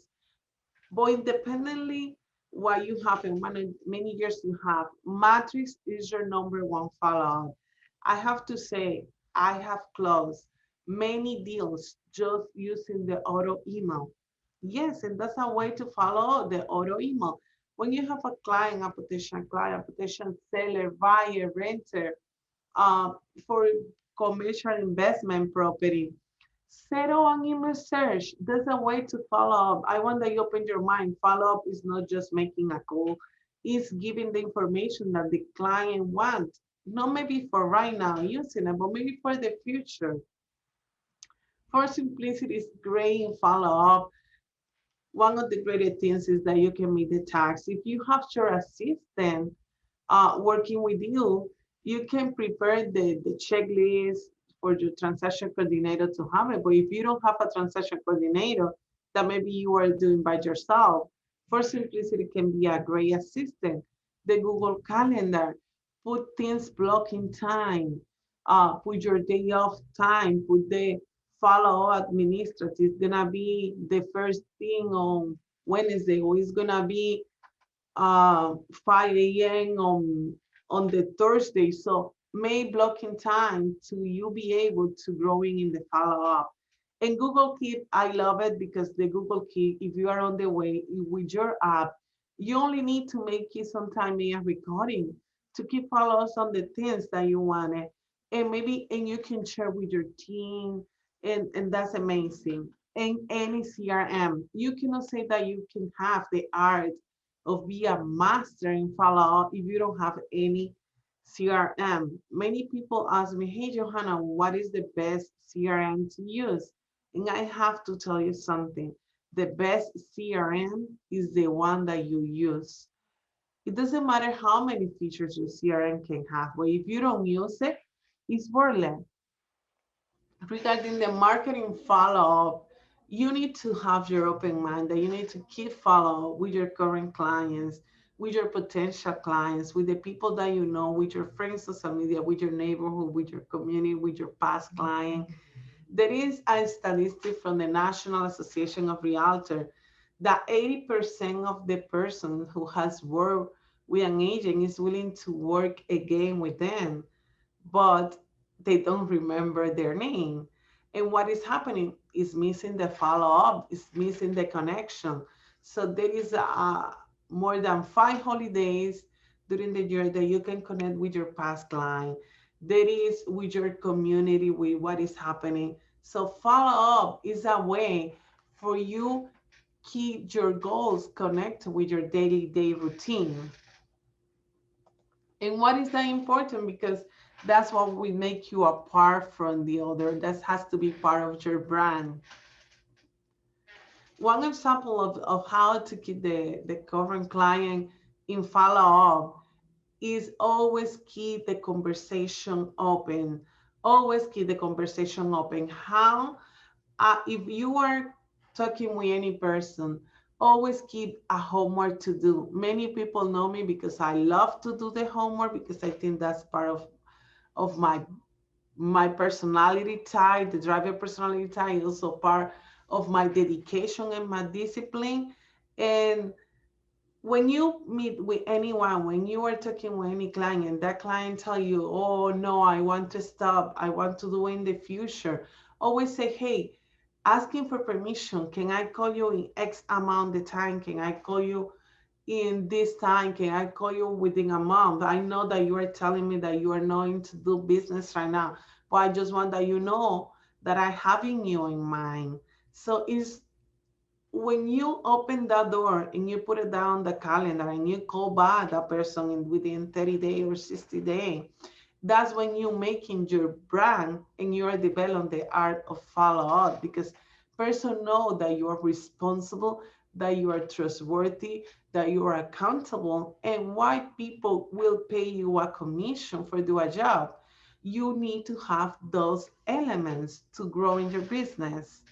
But independently, what you have and many years you have, Matrix is your #1 follow-up. I have to say, I have closed many deals just using the auto email. Yes, and that's a way to follow the auto email. When you have a client, a potential client, a potential seller, buyer, renter, for commercial investment property, settle an email search. There's a way to follow up. I want that you open your mind. Follow up is not just making a call, it's giving the information that the client wants. Not maybe for right now using it, but maybe for the future. For simplicity, is great in follow up. One of the greatest things is that you can meet the tax. If you have your assistant working with you, you can prepare the checklist for your transaction coordinator to have it. But if you don't have a transaction coordinator that maybe you are doing by yourself, for simplicity can be a great assistant. The Google Calendar, put things blocking time, put your day off time, put the follow administrative. It's gonna be the first thing on Wednesday, or it's gonna be 5 a.m. on the Thursday. So may blocking time to you be able to growing in the follow-up. And Google Keep, I love it, because the Google Keep, if you are on the way with your app, you only need to make it sometime a recording to keep follows on the things that you wanted. And maybe, and you can share with your team, and that's amazing. And any CRM, you cannot say that you can have the art of be a master in follow-up if you don't have any CRM. Many people ask me, hey, Johanna, what is the best CRM to use? And I have to tell you something. The best CRM is the one that you use. It doesn't matter how many features your CRM can have, but if you don't use it, it's worthless. Regarding the marketing follow-up, you need to have your open mind, that you need to keep follow with your current clients, with your potential clients, with the people that you know, with your friends, social media, with your neighborhood, with your community, with your past client. There is a statistic from the National Association of Realtors that 80% of the person who has worked with an agent is willing to work again with them, but they don't remember their name. And what is happening is missing the follow-up, is missing the connection. So there is more than 5 holidays during the year that you can connect with your past client. There is with your community, with what is happening. So follow-up is a way for you keep your goals connected with your daily day routine. And what is that important? Because that's what will make you apart from the other. That has to be part of your brand. One example of how to keep the current client in follow-up is always keep the conversation open. Always keep the conversation open. How, if you are talking with any person, always keep a homework to do. Many people know me because I love to do the homework, because I think that's part of my personality type. The driver personality type is also part of my dedication and my discipline. And when you meet with anyone, when you are talking with any client, and that client tell you, oh no, I want to stop, I want to do in the future, always say, hey, asking for permission. Can I call you in X amount of time? Can I call you in this time? Can I call you within a month? I know that you are telling me that you are going to do business right now, but I just want that you know that I having you in mind. So it's when you open that door and you put it down the calendar and you call back that person within 30 days or 60 days, that's when you're making your brand and you are developing the art of follow-up, because person know that you are responsible, that you are trustworthy, that you are accountable, and why people will pay you a commission for do a job. You need to have those elements to grow in your business.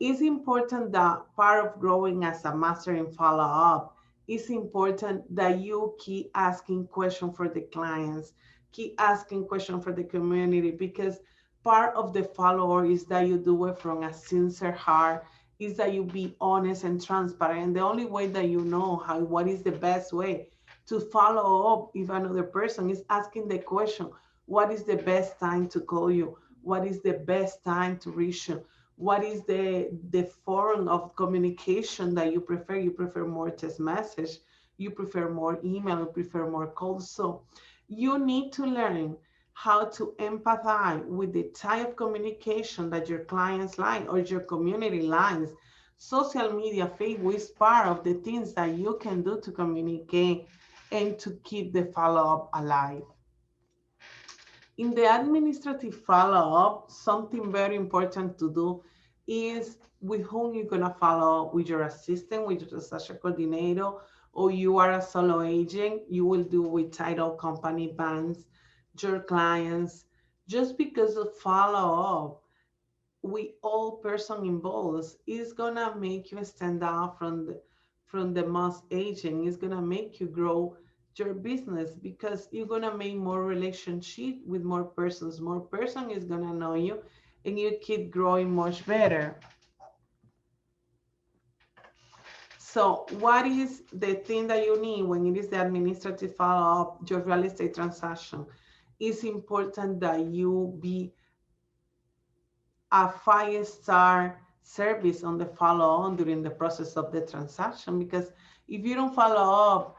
It's important that part of growing as a master in follow-up, it's important that you keep asking questions for the clients, keep asking questions for the community, because part of the follower is that you do it from a sincere heart, is that you be honest and transparent. And the only way that you know what is the best way to follow up if another person is asking the question, what is the best time to call you? What is the best time to reach you? What is the form of communication that you prefer? You prefer more text message, you prefer more email, you prefer more calls. So you need to learn how to empathize with the type of communication that your clients like or your community likes. Social media, Facebook is part of the things that you can do to communicate and to keep the follow-up alive. In the administrative follow-up, something very important to do is with whom you're gonna follow up, with your assistant, with your social coordinator, or you are a solo agent, you will do with title company, banks, your clients. Just because of follow-up with all person involved is gonna make you stand out from the most agent. It's gonna make you grow your business, because you're gonna make more relationship with more persons. More person is gonna know you, and you keep growing much better. So what is the thing that you need when it is the administrative follow-up, your real estate transaction? It's important that you be a 5-star service on the follow-on during the process of the transaction, because if you don't follow up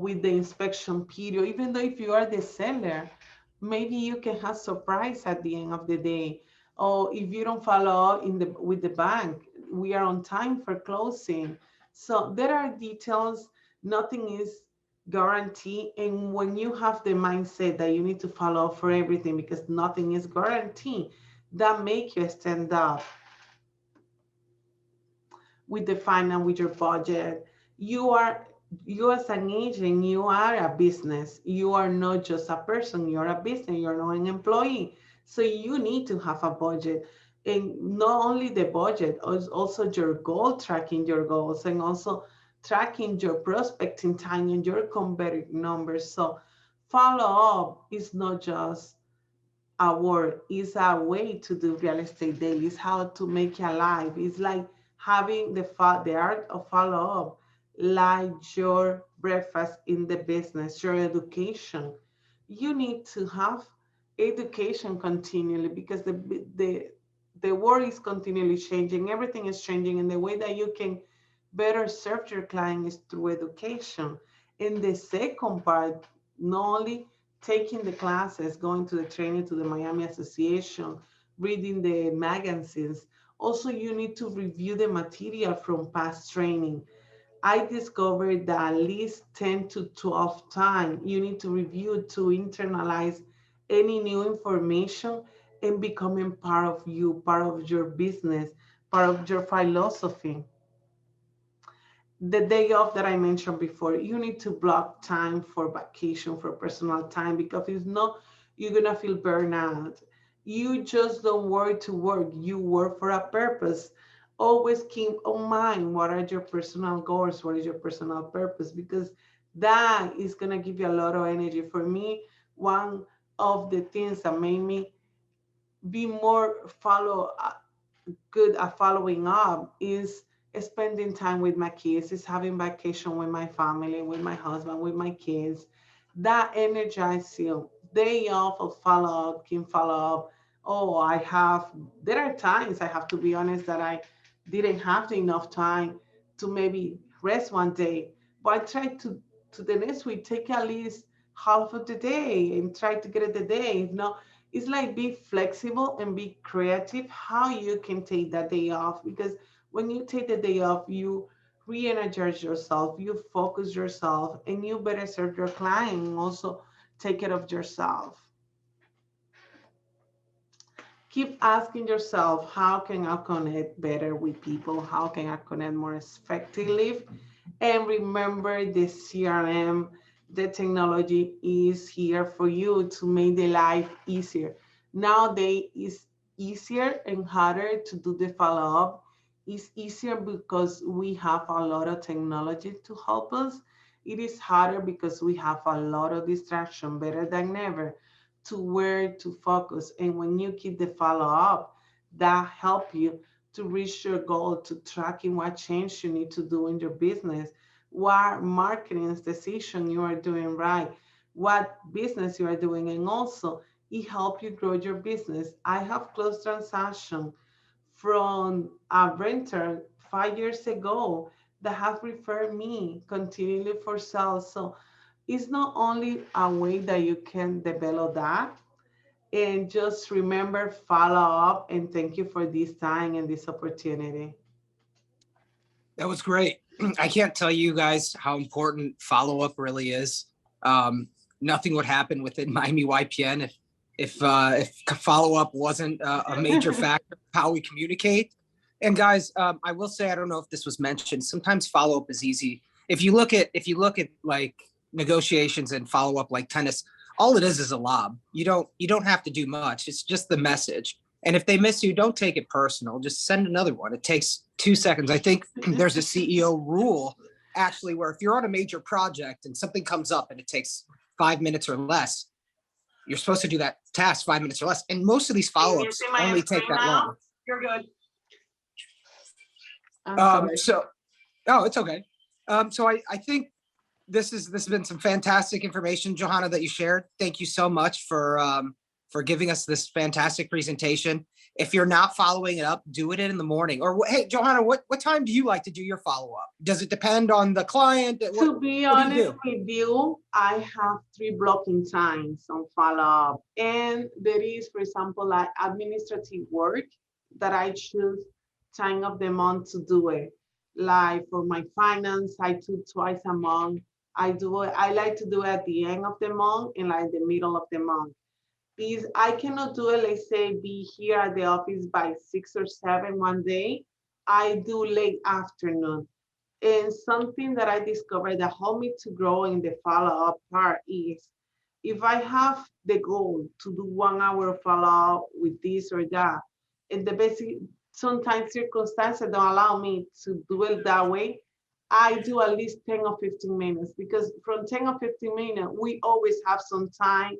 with the inspection period, even though if you are the seller, maybe you can have surprise at the end of the day. Or if you don't follow up with the bank, we are on time for closing. So there are details, nothing is guaranteed. And when you have the mindset that you need to follow up for everything because nothing is guaranteed, that make you stand up with the finance, with your budget. You as an agent, you are a business. You are not just a person, you're a business, you're not an employee. So you need to have a budget. And not only the budget, also your goal, tracking your goals, and also tracking your prospecting time and your converted numbers. So follow up is not just a word, it's a way to do real estate daily. It's how to make it alive. It's like having the art of follow up, like your breakfast in the business, your education. You need to have education continually because the world is continually changing. Everything is changing, and the way that you can better serve your client is through education. And the second part, not only taking the classes, going to the training to the Miami Association, reading the magazines. Also, you need to review the material from past training. I discovered that at least 10 to 12 times you need to review to internalize any new information and becoming part of you, part of your business, part of your philosophy. The day off that I mentioned before, you need to block time for vacation, for personal time, because if not, you're gonna feel burnout. You just don't work to work, you work for a purpose. Always keep in mind what are your personal goals, what is your personal purpose, because that is gonna give you a lot of energy. For me, one of the things that made me be more good at following up is spending time with my kids, is having vacation with my family, with my husband, with my kids. That energizes you. Day off of follow up can follow up. Oh, there are times I have to be honest that I didn't have enough time to maybe rest one day, but I try to the next week take at least half of the day and try to get it the day. If not, it's like be flexible and be creative how you can take that day off, because when you take the day off you re-energize yourself, you focus yourself, and you better serve your client and also take care of yourself. Keep asking yourself, how can I connect better with people? How can I connect more effectively? And remember, the CRM, the technology is here for you to make the life easier. Nowadays, it's easier and harder to do the follow-up. It's easier because we have a lot of technology to help us. It is harder because we have a lot of distraction, better than ever, to where to focus. And when you keep the follow-up, that help you to reach your goal, to tracking what change you need to do in your business, what marketing decision you are doing right, what business you are doing, and also it help you grow your business. I have closed transaction from a renter 5 years ago that have referred me continually for sales. So it's not only a way that you can develop that, and just remember, follow up, and thank you for this time and this opportunity. That was great. I can't tell you guys how important follow-up really is. Nothing would happen within Miami YPN if follow-up wasn't a major factor of how we communicate. And guys, I will say, I don't know if this was mentioned, sometimes follow-up is easy. If you look at like negotiations and follow-up like tennis, all it is a lob. You don't have to do much. It's just the message. And if they miss you, don't take it personal. Just send another one. It takes 2 seconds. I think there's a CEO rule actually where if you're on a major project and something comes up and it takes 5 minutes or less, you're supposed to do that task 5 minutes or less. And most of these follow-ups only take that long. You're good. Oh, it's okay. So I think this has been some fantastic information, Joanna, that you shared. Thank you so much for giving us this fantastic presentation. If you're not following it up, do it in the morning. Or hey, Joanna, what time do you like to do your follow-up? Does it depend on the client? To be honest with you, I have 3 blocking times on follow-up. And there is, for example, like administrative work that I choose time of the month to do it. Like for my finance, I do twice a month. I like to do it at the end of the month and like the middle of the month. Is I cannot do it, let's say, be here at the office by 6 or 7 one day. I do late afternoon. And something that I discovered that helped me to grow in the follow-up part is if I have the goal to do 1 hour follow-up with this or that, and the basic, sometimes circumstances don't allow me to do it that way, I do at least 10 or 15 minutes, because from 10 or 15 minutes, we always have some time.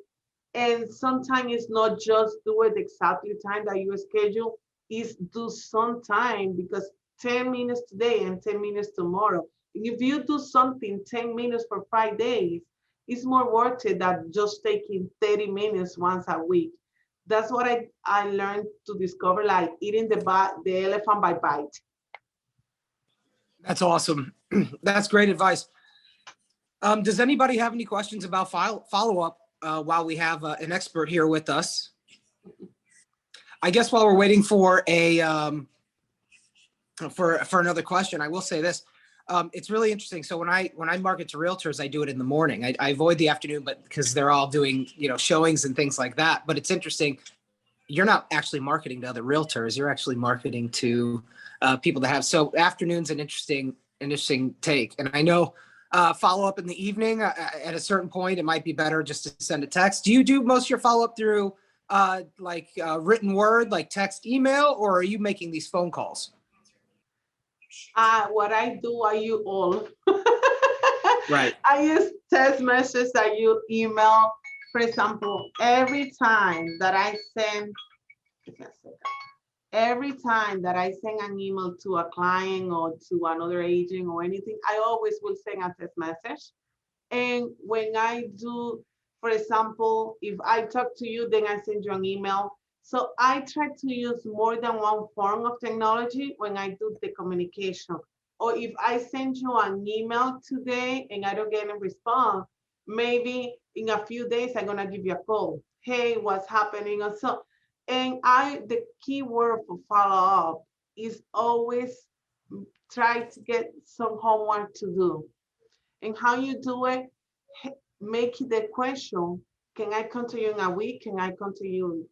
And sometimes it's not just do it exactly time that you schedule, is do some time, because 10 minutes today and 10 minutes tomorrow. If you do something 10 minutes for 5 days, it's more worth it than just taking 30 minutes once a week. That's what I learned to discover, like eating the elephant by bite. That's awesome. That's great advice. Does anybody have any questions about follow-up while we have an expert here with us? I guess while we're waiting for a for another question, I will say this. It's really interesting. So when I market to realtors, I do it in the morning. I avoid the afternoon, but because they're all doing, you know, showings and things like that. But it's interesting. You're not actually marketing to other realtors. You're actually marketing to people that have. So afternoon's an interesting take. And I know follow up in the evening at a certain point, it might be better just to send a text. Do you do most of your follow up through written word, like text, email, or are you making these phone calls? What I do, I use all. Right. I use text messages, I use email. For example, every time that I send an email to a client or to another agent or anything, I always will send a text message. And when I do, for example, if I talk to you, then I send you an email. So I try to use more than one form of technology when I do the communication. Or if I send you an email today and I don't get a response, maybe in a few days, I'm gonna give you a call. Hey, what's happening? And so, the key word for follow up is always try to get some homework to do. And how you do it, make it the question, can I come to you in a week? Can I come to you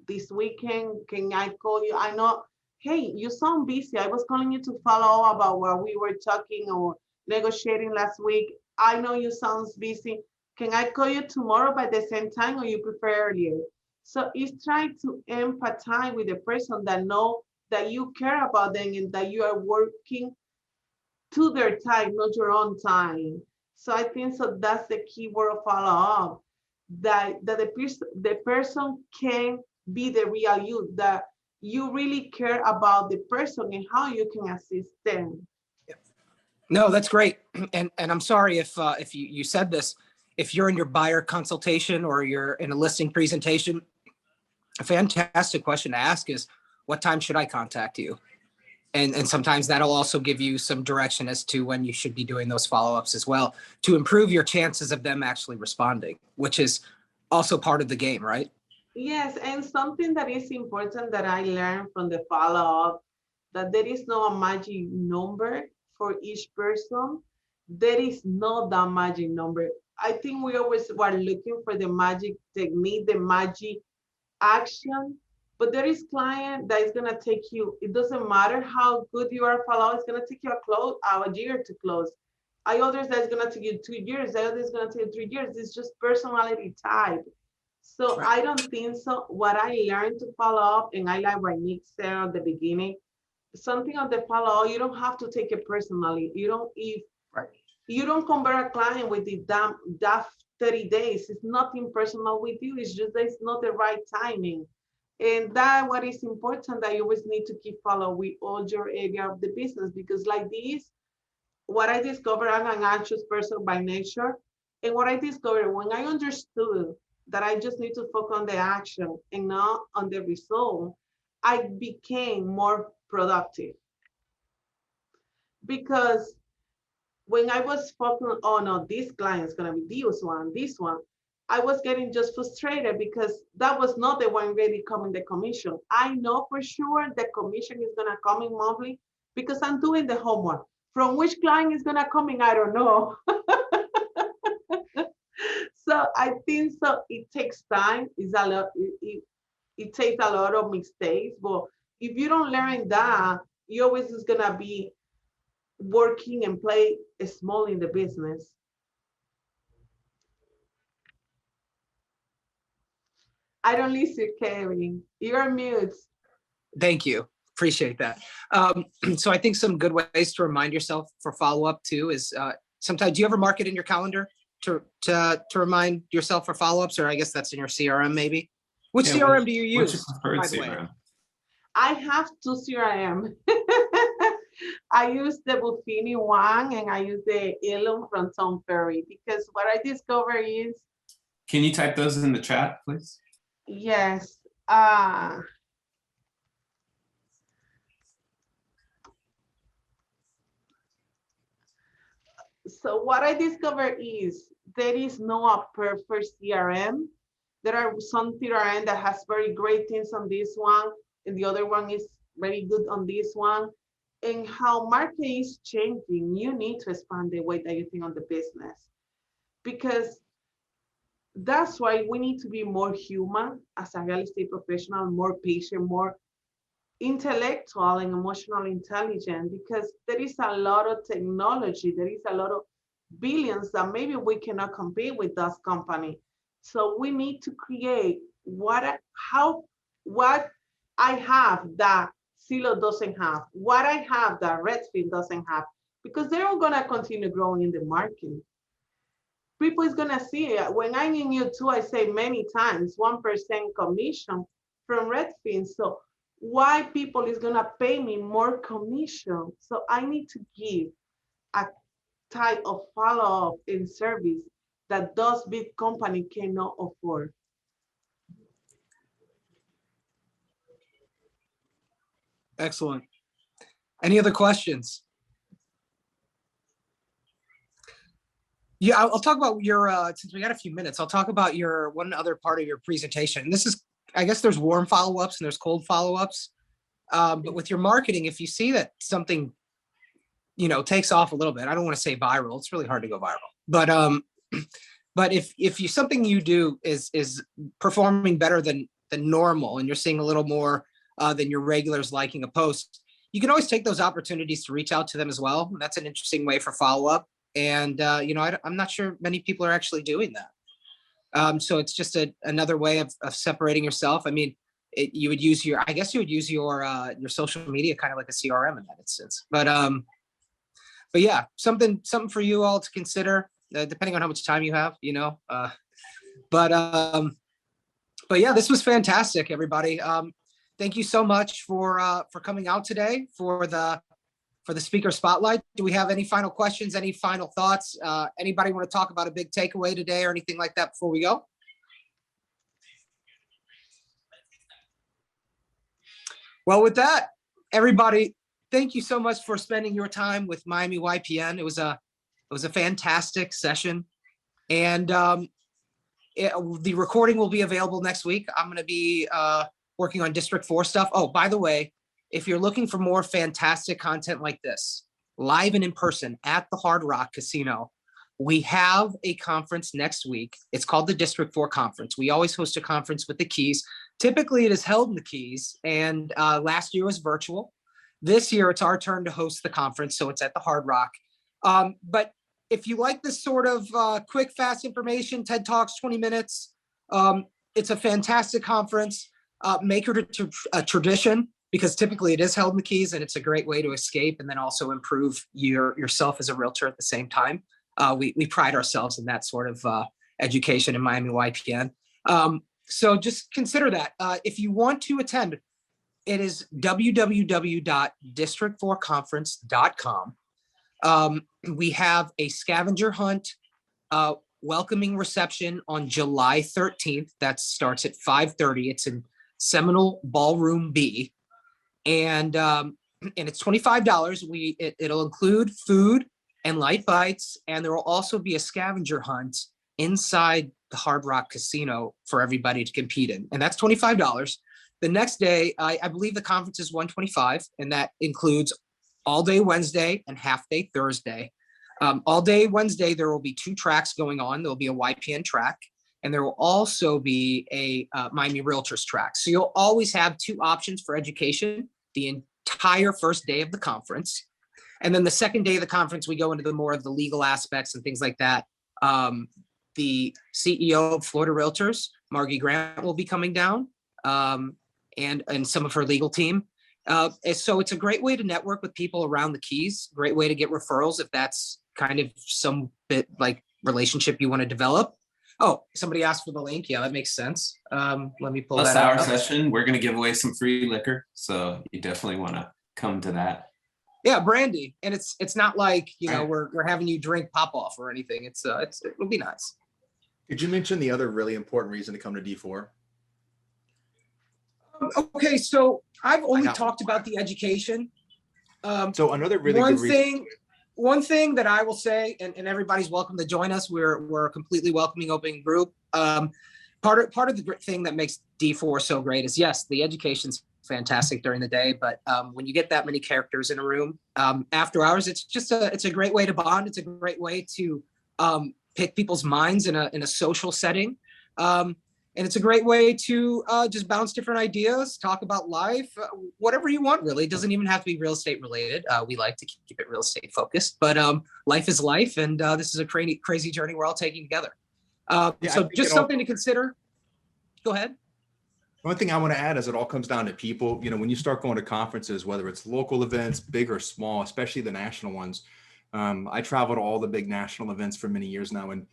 this weekend? Can I call you? I know, hey, you sound busy. I was calling you to follow up about what we were talking or negotiating last week. I know you sound busy. Can I call you tomorrow by the same time, or you prefer earlier? So it's trying to empathize with the person that know that you care about them and that you are working to their time, not your own time. So I think so that's the key word of follow up, that the person can be the real you, that you really care about the person and how you can assist them. No, that's great. And I'm sorry if you said this, if you're in your buyer consultation or you're in a listing presentation, a fantastic question to ask is, what time should I contact you? And sometimes that'll also give you some direction as to when you should be doing those follow-ups as well, to improve your chances of them actually responding, which is also part of the game, right? Yes, and something that is important that I learned from the follow-up, that there is no magic number for each person. There is no that magic number. I think we always were looking for the magic technique, the magic action, but there is client that is gonna take you, it doesn't matter how good you are follow, it's gonna take you a year to close. I others that's gonna take you 2 years, the others gonna take you 3 years. It's just personality type. So Right. I don't think so. What I learned to follow up, and I like what Nick said at the beginning, something of the follow up, you don't have to take it personally. You don't, if Right. you don't convert a client with the that 30 days, it's nothing personal with you. It's just that it's not the right timing. And that what is important, that you always need to keep follow with all your area of the business, because like this, what I discovered, I'm an anxious person by nature. And what I discovered when I understood that I just need to focus on the action and not on the result, I became more productive. Because when I was focusing, oh no, this client is gonna be this one, I was getting just frustrated because that was not the one really coming the commission. I know for sure the commission is gonna come in monthly because I'm doing the homework. From which client is gonna come in, I don't know. So I think so it takes time. It's a lot, it takes a lot of mistakes, but if you don't learn that, you always is gonna be working and play small in the business. I don't listen, Kevin. You're mute. Thank you. Appreciate that. So I think some good ways to remind yourself for follow-up too is sometimes, do you ever mark it in your calendar to remind yourself for follow-ups, or I guess that's in your CRM maybe? Which Yeah, CRM do you What's use, your preferred by the way? CRM? I have two CRM. I use the Buffini one and I use the Elon from Tom Ferry, because what I discover is, Can you type those in the chat, please? yes, so what I discover is there is no a perfect CRM. There are some CRM that has very great things on this one, and the other one is very good on this one. And how market is changing, you need to expand the way that you think on the business, because that's why we need to be more human as a real estate professional, more patient, more intellectual and emotional intelligent, because there is a lot of technology, there is a lot of billions that maybe we cannot compete with those company. So we need to create what I have that Silo doesn't have, what I have that Redfin doesn't have, because they're all gonna continue growing in the market. People is gonna see it. When I'm in YouTube, I say many times 1% commission from Redfin. So why people is gonna pay me more commission? So I need to give a type of follow-up in service that those big company cannot afford. Excellent. Any other questions? Yeah, I'll talk about your, since we got a few minutes, I'll talk about your one other part of your presentation. This is, I guess there's warm follow-ups and there's cold follow-ups. But with your marketing, if you see that something, takes off a little bit, I don't want to say viral, it's really hard to go viral. But if you, something you do is performing better than normal, and you're seeing a little more than your regulars liking a post, you can always take those opportunities to reach out to them as well. That's an interesting way for follow-up. And, I'm not sure many people are actually doing that. So it's just another way of separating yourself. I mean, you would use your social media kind of like a CRM in that instance. But yeah, something for you all to consider, depending on how much time you have, but yeah, this was fantastic, everybody. Thank you so much for coming out today for the speaker spotlight. Do we have any final questions, any final thoughts? Anybody want to talk about a big takeaway today or anything like that before we go? Well, with that, everybody, thank you so much for spending your time with Miami YPN. It was a fantastic session, and the recording will be available next week. I'm going to be working on District 4 stuff. Oh, by the way, if you're looking for more fantastic content like this, live and in person at the Hard Rock Casino, we have a conference next week. It's called the District 4 Conference. We always host a conference with the Keys. Typically, it is held in the Keys, and last year was virtual. This year, it's our turn to host the conference, so it's at the Hard Rock. But if you like this sort of quick, fast information, TED Talks, 20 minutes, it's a fantastic conference. Make it a tradition, because typically it is held in the Keys, and it's a great way to escape and then also improve yourself as a realtor at the same time. We pride ourselves in that sort of education in Miami YPN. So just consider that. If you want to attend, it is www.district4conference.com. We have a scavenger hunt welcoming reception on July 13th. That starts at 5:30. It's in Seminole Ballroom B. And it's $25. It'll include food and light bites, and there will also be a scavenger hunt inside the Hard Rock Casino for everybody to compete in, and that's $25. The next day, I believe the conference is $125, and that includes all day Wednesday and half day Thursday. All day Wednesday, there will be 2 tracks going on. There'll be a YPN track, and there will also be a Miami Realtors track. So you'll always have 2 options for education the entire first day of the conference. And then the second day of the conference, we go into the more of the legal aspects and things like that. The CEO of Florida Realtors, Margie Grant, will be coming down. and some of her legal team. And so it's a great way to network with people around the Keys, great way to get referrals if that's kind of some bit like relationship you want to develop. Oh, somebody asked for the link. Yeah, that makes sense. Let me pull Plus that our out. session, we're going to give away some free liquor. So you definitely want to come to that. Yeah, brandy. And it's not like, Right. we're having you drink pop off or anything. It'll be nice. Did you mention the other really important reason to come to D4? Okay, so I've only got talked about the education. So another really one good reason. thing, one thing that I will say, and everybody's welcome to join us. We're a completely welcoming, open group. Part of the thing that makes D4 so great is, yes, the education's fantastic during the day, but when you get that many characters in a room, after hours, it's a great way to bond. It's a great way to pick people's minds in a social setting. And it's a great way to just bounce different ideas, talk about life, whatever you want, really. It doesn't even have to be real estate related. We like to keep it real estate focused, but life is life. And this is a crazy journey we're all taking together. So just something to consider. Go ahead. One thing I want to add is it all comes down to people. When you start going to conferences, whether it's local events, big or small, especially the national ones. I travel to all the big national events for many years now, and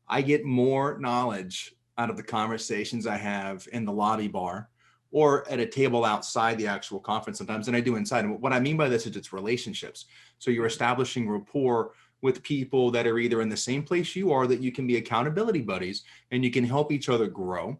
I get more knowledge out of the conversations I have in the lobby bar or at a table outside the actual conference sometimes than I do inside. And what I mean by this is it's relationships. So you're establishing rapport with people that are either in the same place you are, that you can be accountability buddies and you can help each other grow,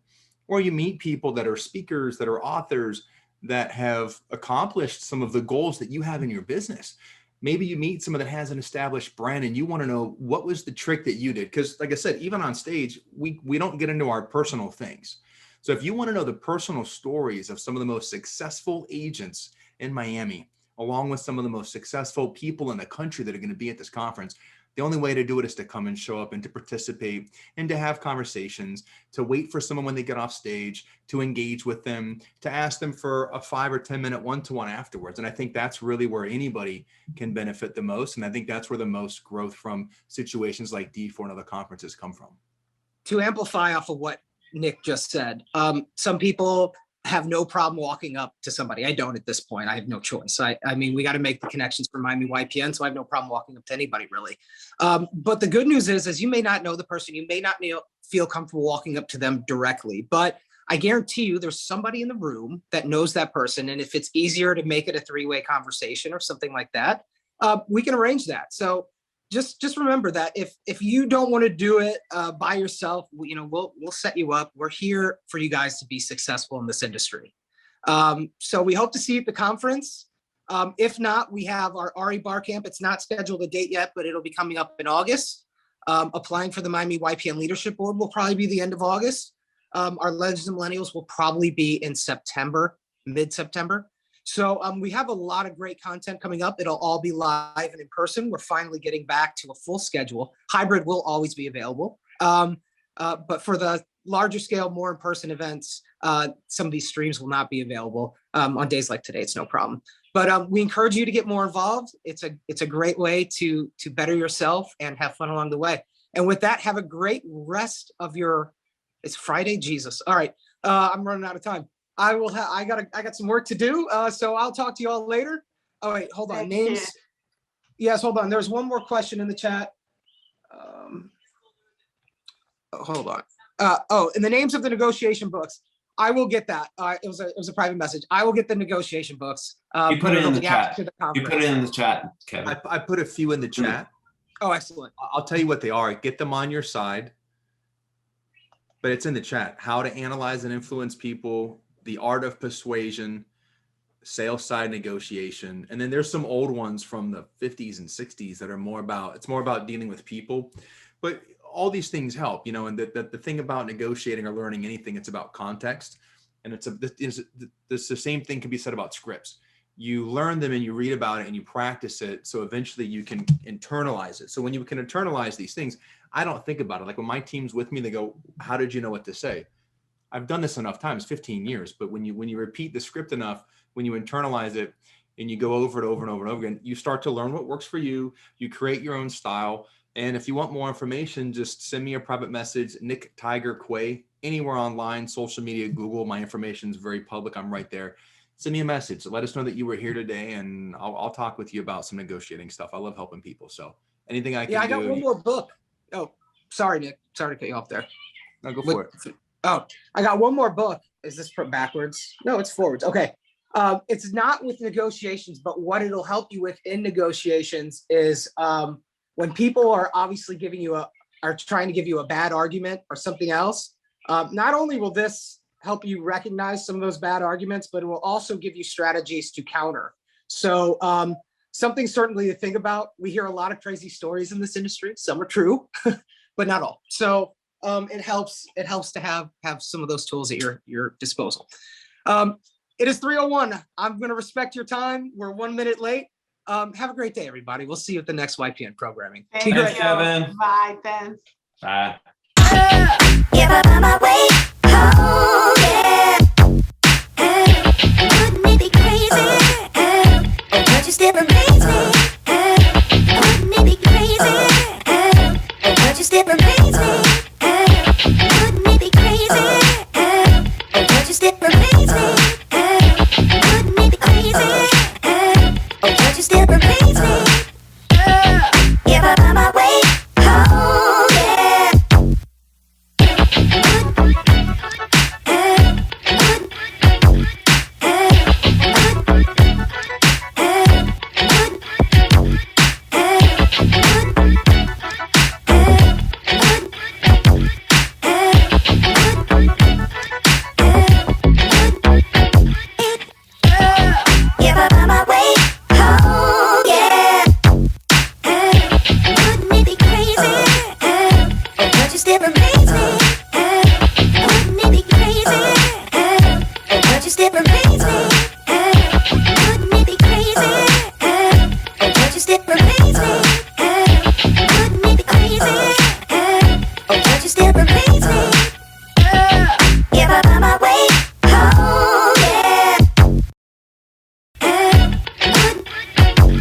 or you meet people that are speakers, that are authors, that have accomplished some of the goals that you have in your business. Maybe you meet someone that has an established brand and you want to know what was the trick that you did. Because like I said, even on stage, we don't get into our personal things. So if you want to know the personal stories of some of the most successful agents in Miami, along with some of the most successful people in the country that are going to be at this conference, the only way to do it is to come and show up and to participate and to have conversations, to wait for someone when they get off stage, to engage with them, to ask them for a 5 or 10 minute one-to-one afterwards. And I think that's really where anybody can benefit the most. And I think that's where the most growth from situations like D4 and other conferences come from. To amplify off of what Nick just said, some people have no problem walking up to somebody. I don't at this point. I have no choice. I mean, we got to make the connections for Miami YPN, so I have no problem walking up to anybody really. But the good news is you may not know the person. You may not feel comfortable walking up to them directly, but I guarantee you there's somebody in the room that knows that person. And if it's easier to make it a three-way conversation or something like that, we can arrange that. So just remember that if you don't want to do it by yourself, we'll set you up. We're here for you guys to be successful in this industry. So we hope to see you at the conference. If not, we have our RE Bar Camp. It's not scheduled a date yet, but it'll be coming up in August. Applying for the Miami YPN Leadership Board will probably be the end of August. Our Legends and Millennials will probably be in September, mid-September. So we have a lot of great content coming up. It'll all be live and in person. We're finally getting back to a full schedule. Hybrid will always be available. But for the larger scale, more in-person events, some of these streams will not be available. On days like today, it's no problem. But we encourage you to get more involved. It's a great way to better yourself and have fun along the way. And with that, have a great rest of it's Friday, Jesus. All right, I'm running out of time. I got some work to do. So I'll talk to you all later. Oh wait, hold on. Names. Yes, hold on. There's one more question in the chat. Hold on. And the names of the negotiation books. I will get that. It was a private message. I will get the negotiation books. You put it in the chat. To the You put it in the chat, Kevin. I put a few in the chat. Oh, excellent. I'll tell you what they are. Get them on your side. But it's in the chat. How to analyze and influence people, the art of persuasion, sales side negotiation. And then there's some old ones from the 50s and 60s that are more about dealing with people. But all these things help, and the thing about negotiating or learning anything, it's about context. And it's the same thing can be said about scripts. You learn them and you read about it and you practice it. So eventually you can internalize it. So when you can internalize these things, I don't think about it. Like when my team's with me, they go, how did you know what to say? I've done this enough times, 15 years, but when you repeat the script enough, when you internalize it and you go over it over and over and over again, you start to learn what works for you. You create your own style. And if you want more information, just send me a private message, Nick Tiger Quay anywhere online, social media, Google, my information is very public. I'm right there. Send me a message. Let us know that you were here today, and I'll talk with you about some negotiating stuff. I love helping people. So anything I can do. Yeah, I got one more book. Oh, sorry, Nick. Sorry to cut you off there. No, go for it. Oh, I got one more book. Is this backwards? No, it's forwards. Okay. It's not with negotiations, but what it'll help you with in negotiations is when people are obviously are trying to give you a bad argument or something else. Not only will this help you recognize some of those bad arguments, but it will also give you strategies to counter. So something certainly to think about. We hear a lot of crazy stories in this industry. Some are true, but not all. So it helps to have some of those tools at your disposal. It is 3:01. I'm going to respect your time. We're 1 minute late. Have a great day, everybody. We'll see you at the next YPN programming. Thank Be you. great. Kevin. Bye, thanks. Bye. Give up on my way home, yeah. Wouldn't it be crazy? But you still amaze me. Wouldn't it be crazy? But you still amaze me. Wouldn't it be crazy? But you still amaze me. Wouldn't it be crazy? But you still amaze me. Give up on my way home, yeah. Give up on my way home, yeah. Wouldn't it be crazy? But you still amaze me. Wouldn't it be crazy? But you still amaze me. Wouldn't it be crazy? But you still amaze me. Wouldn't it be crazy? But you still amaze me.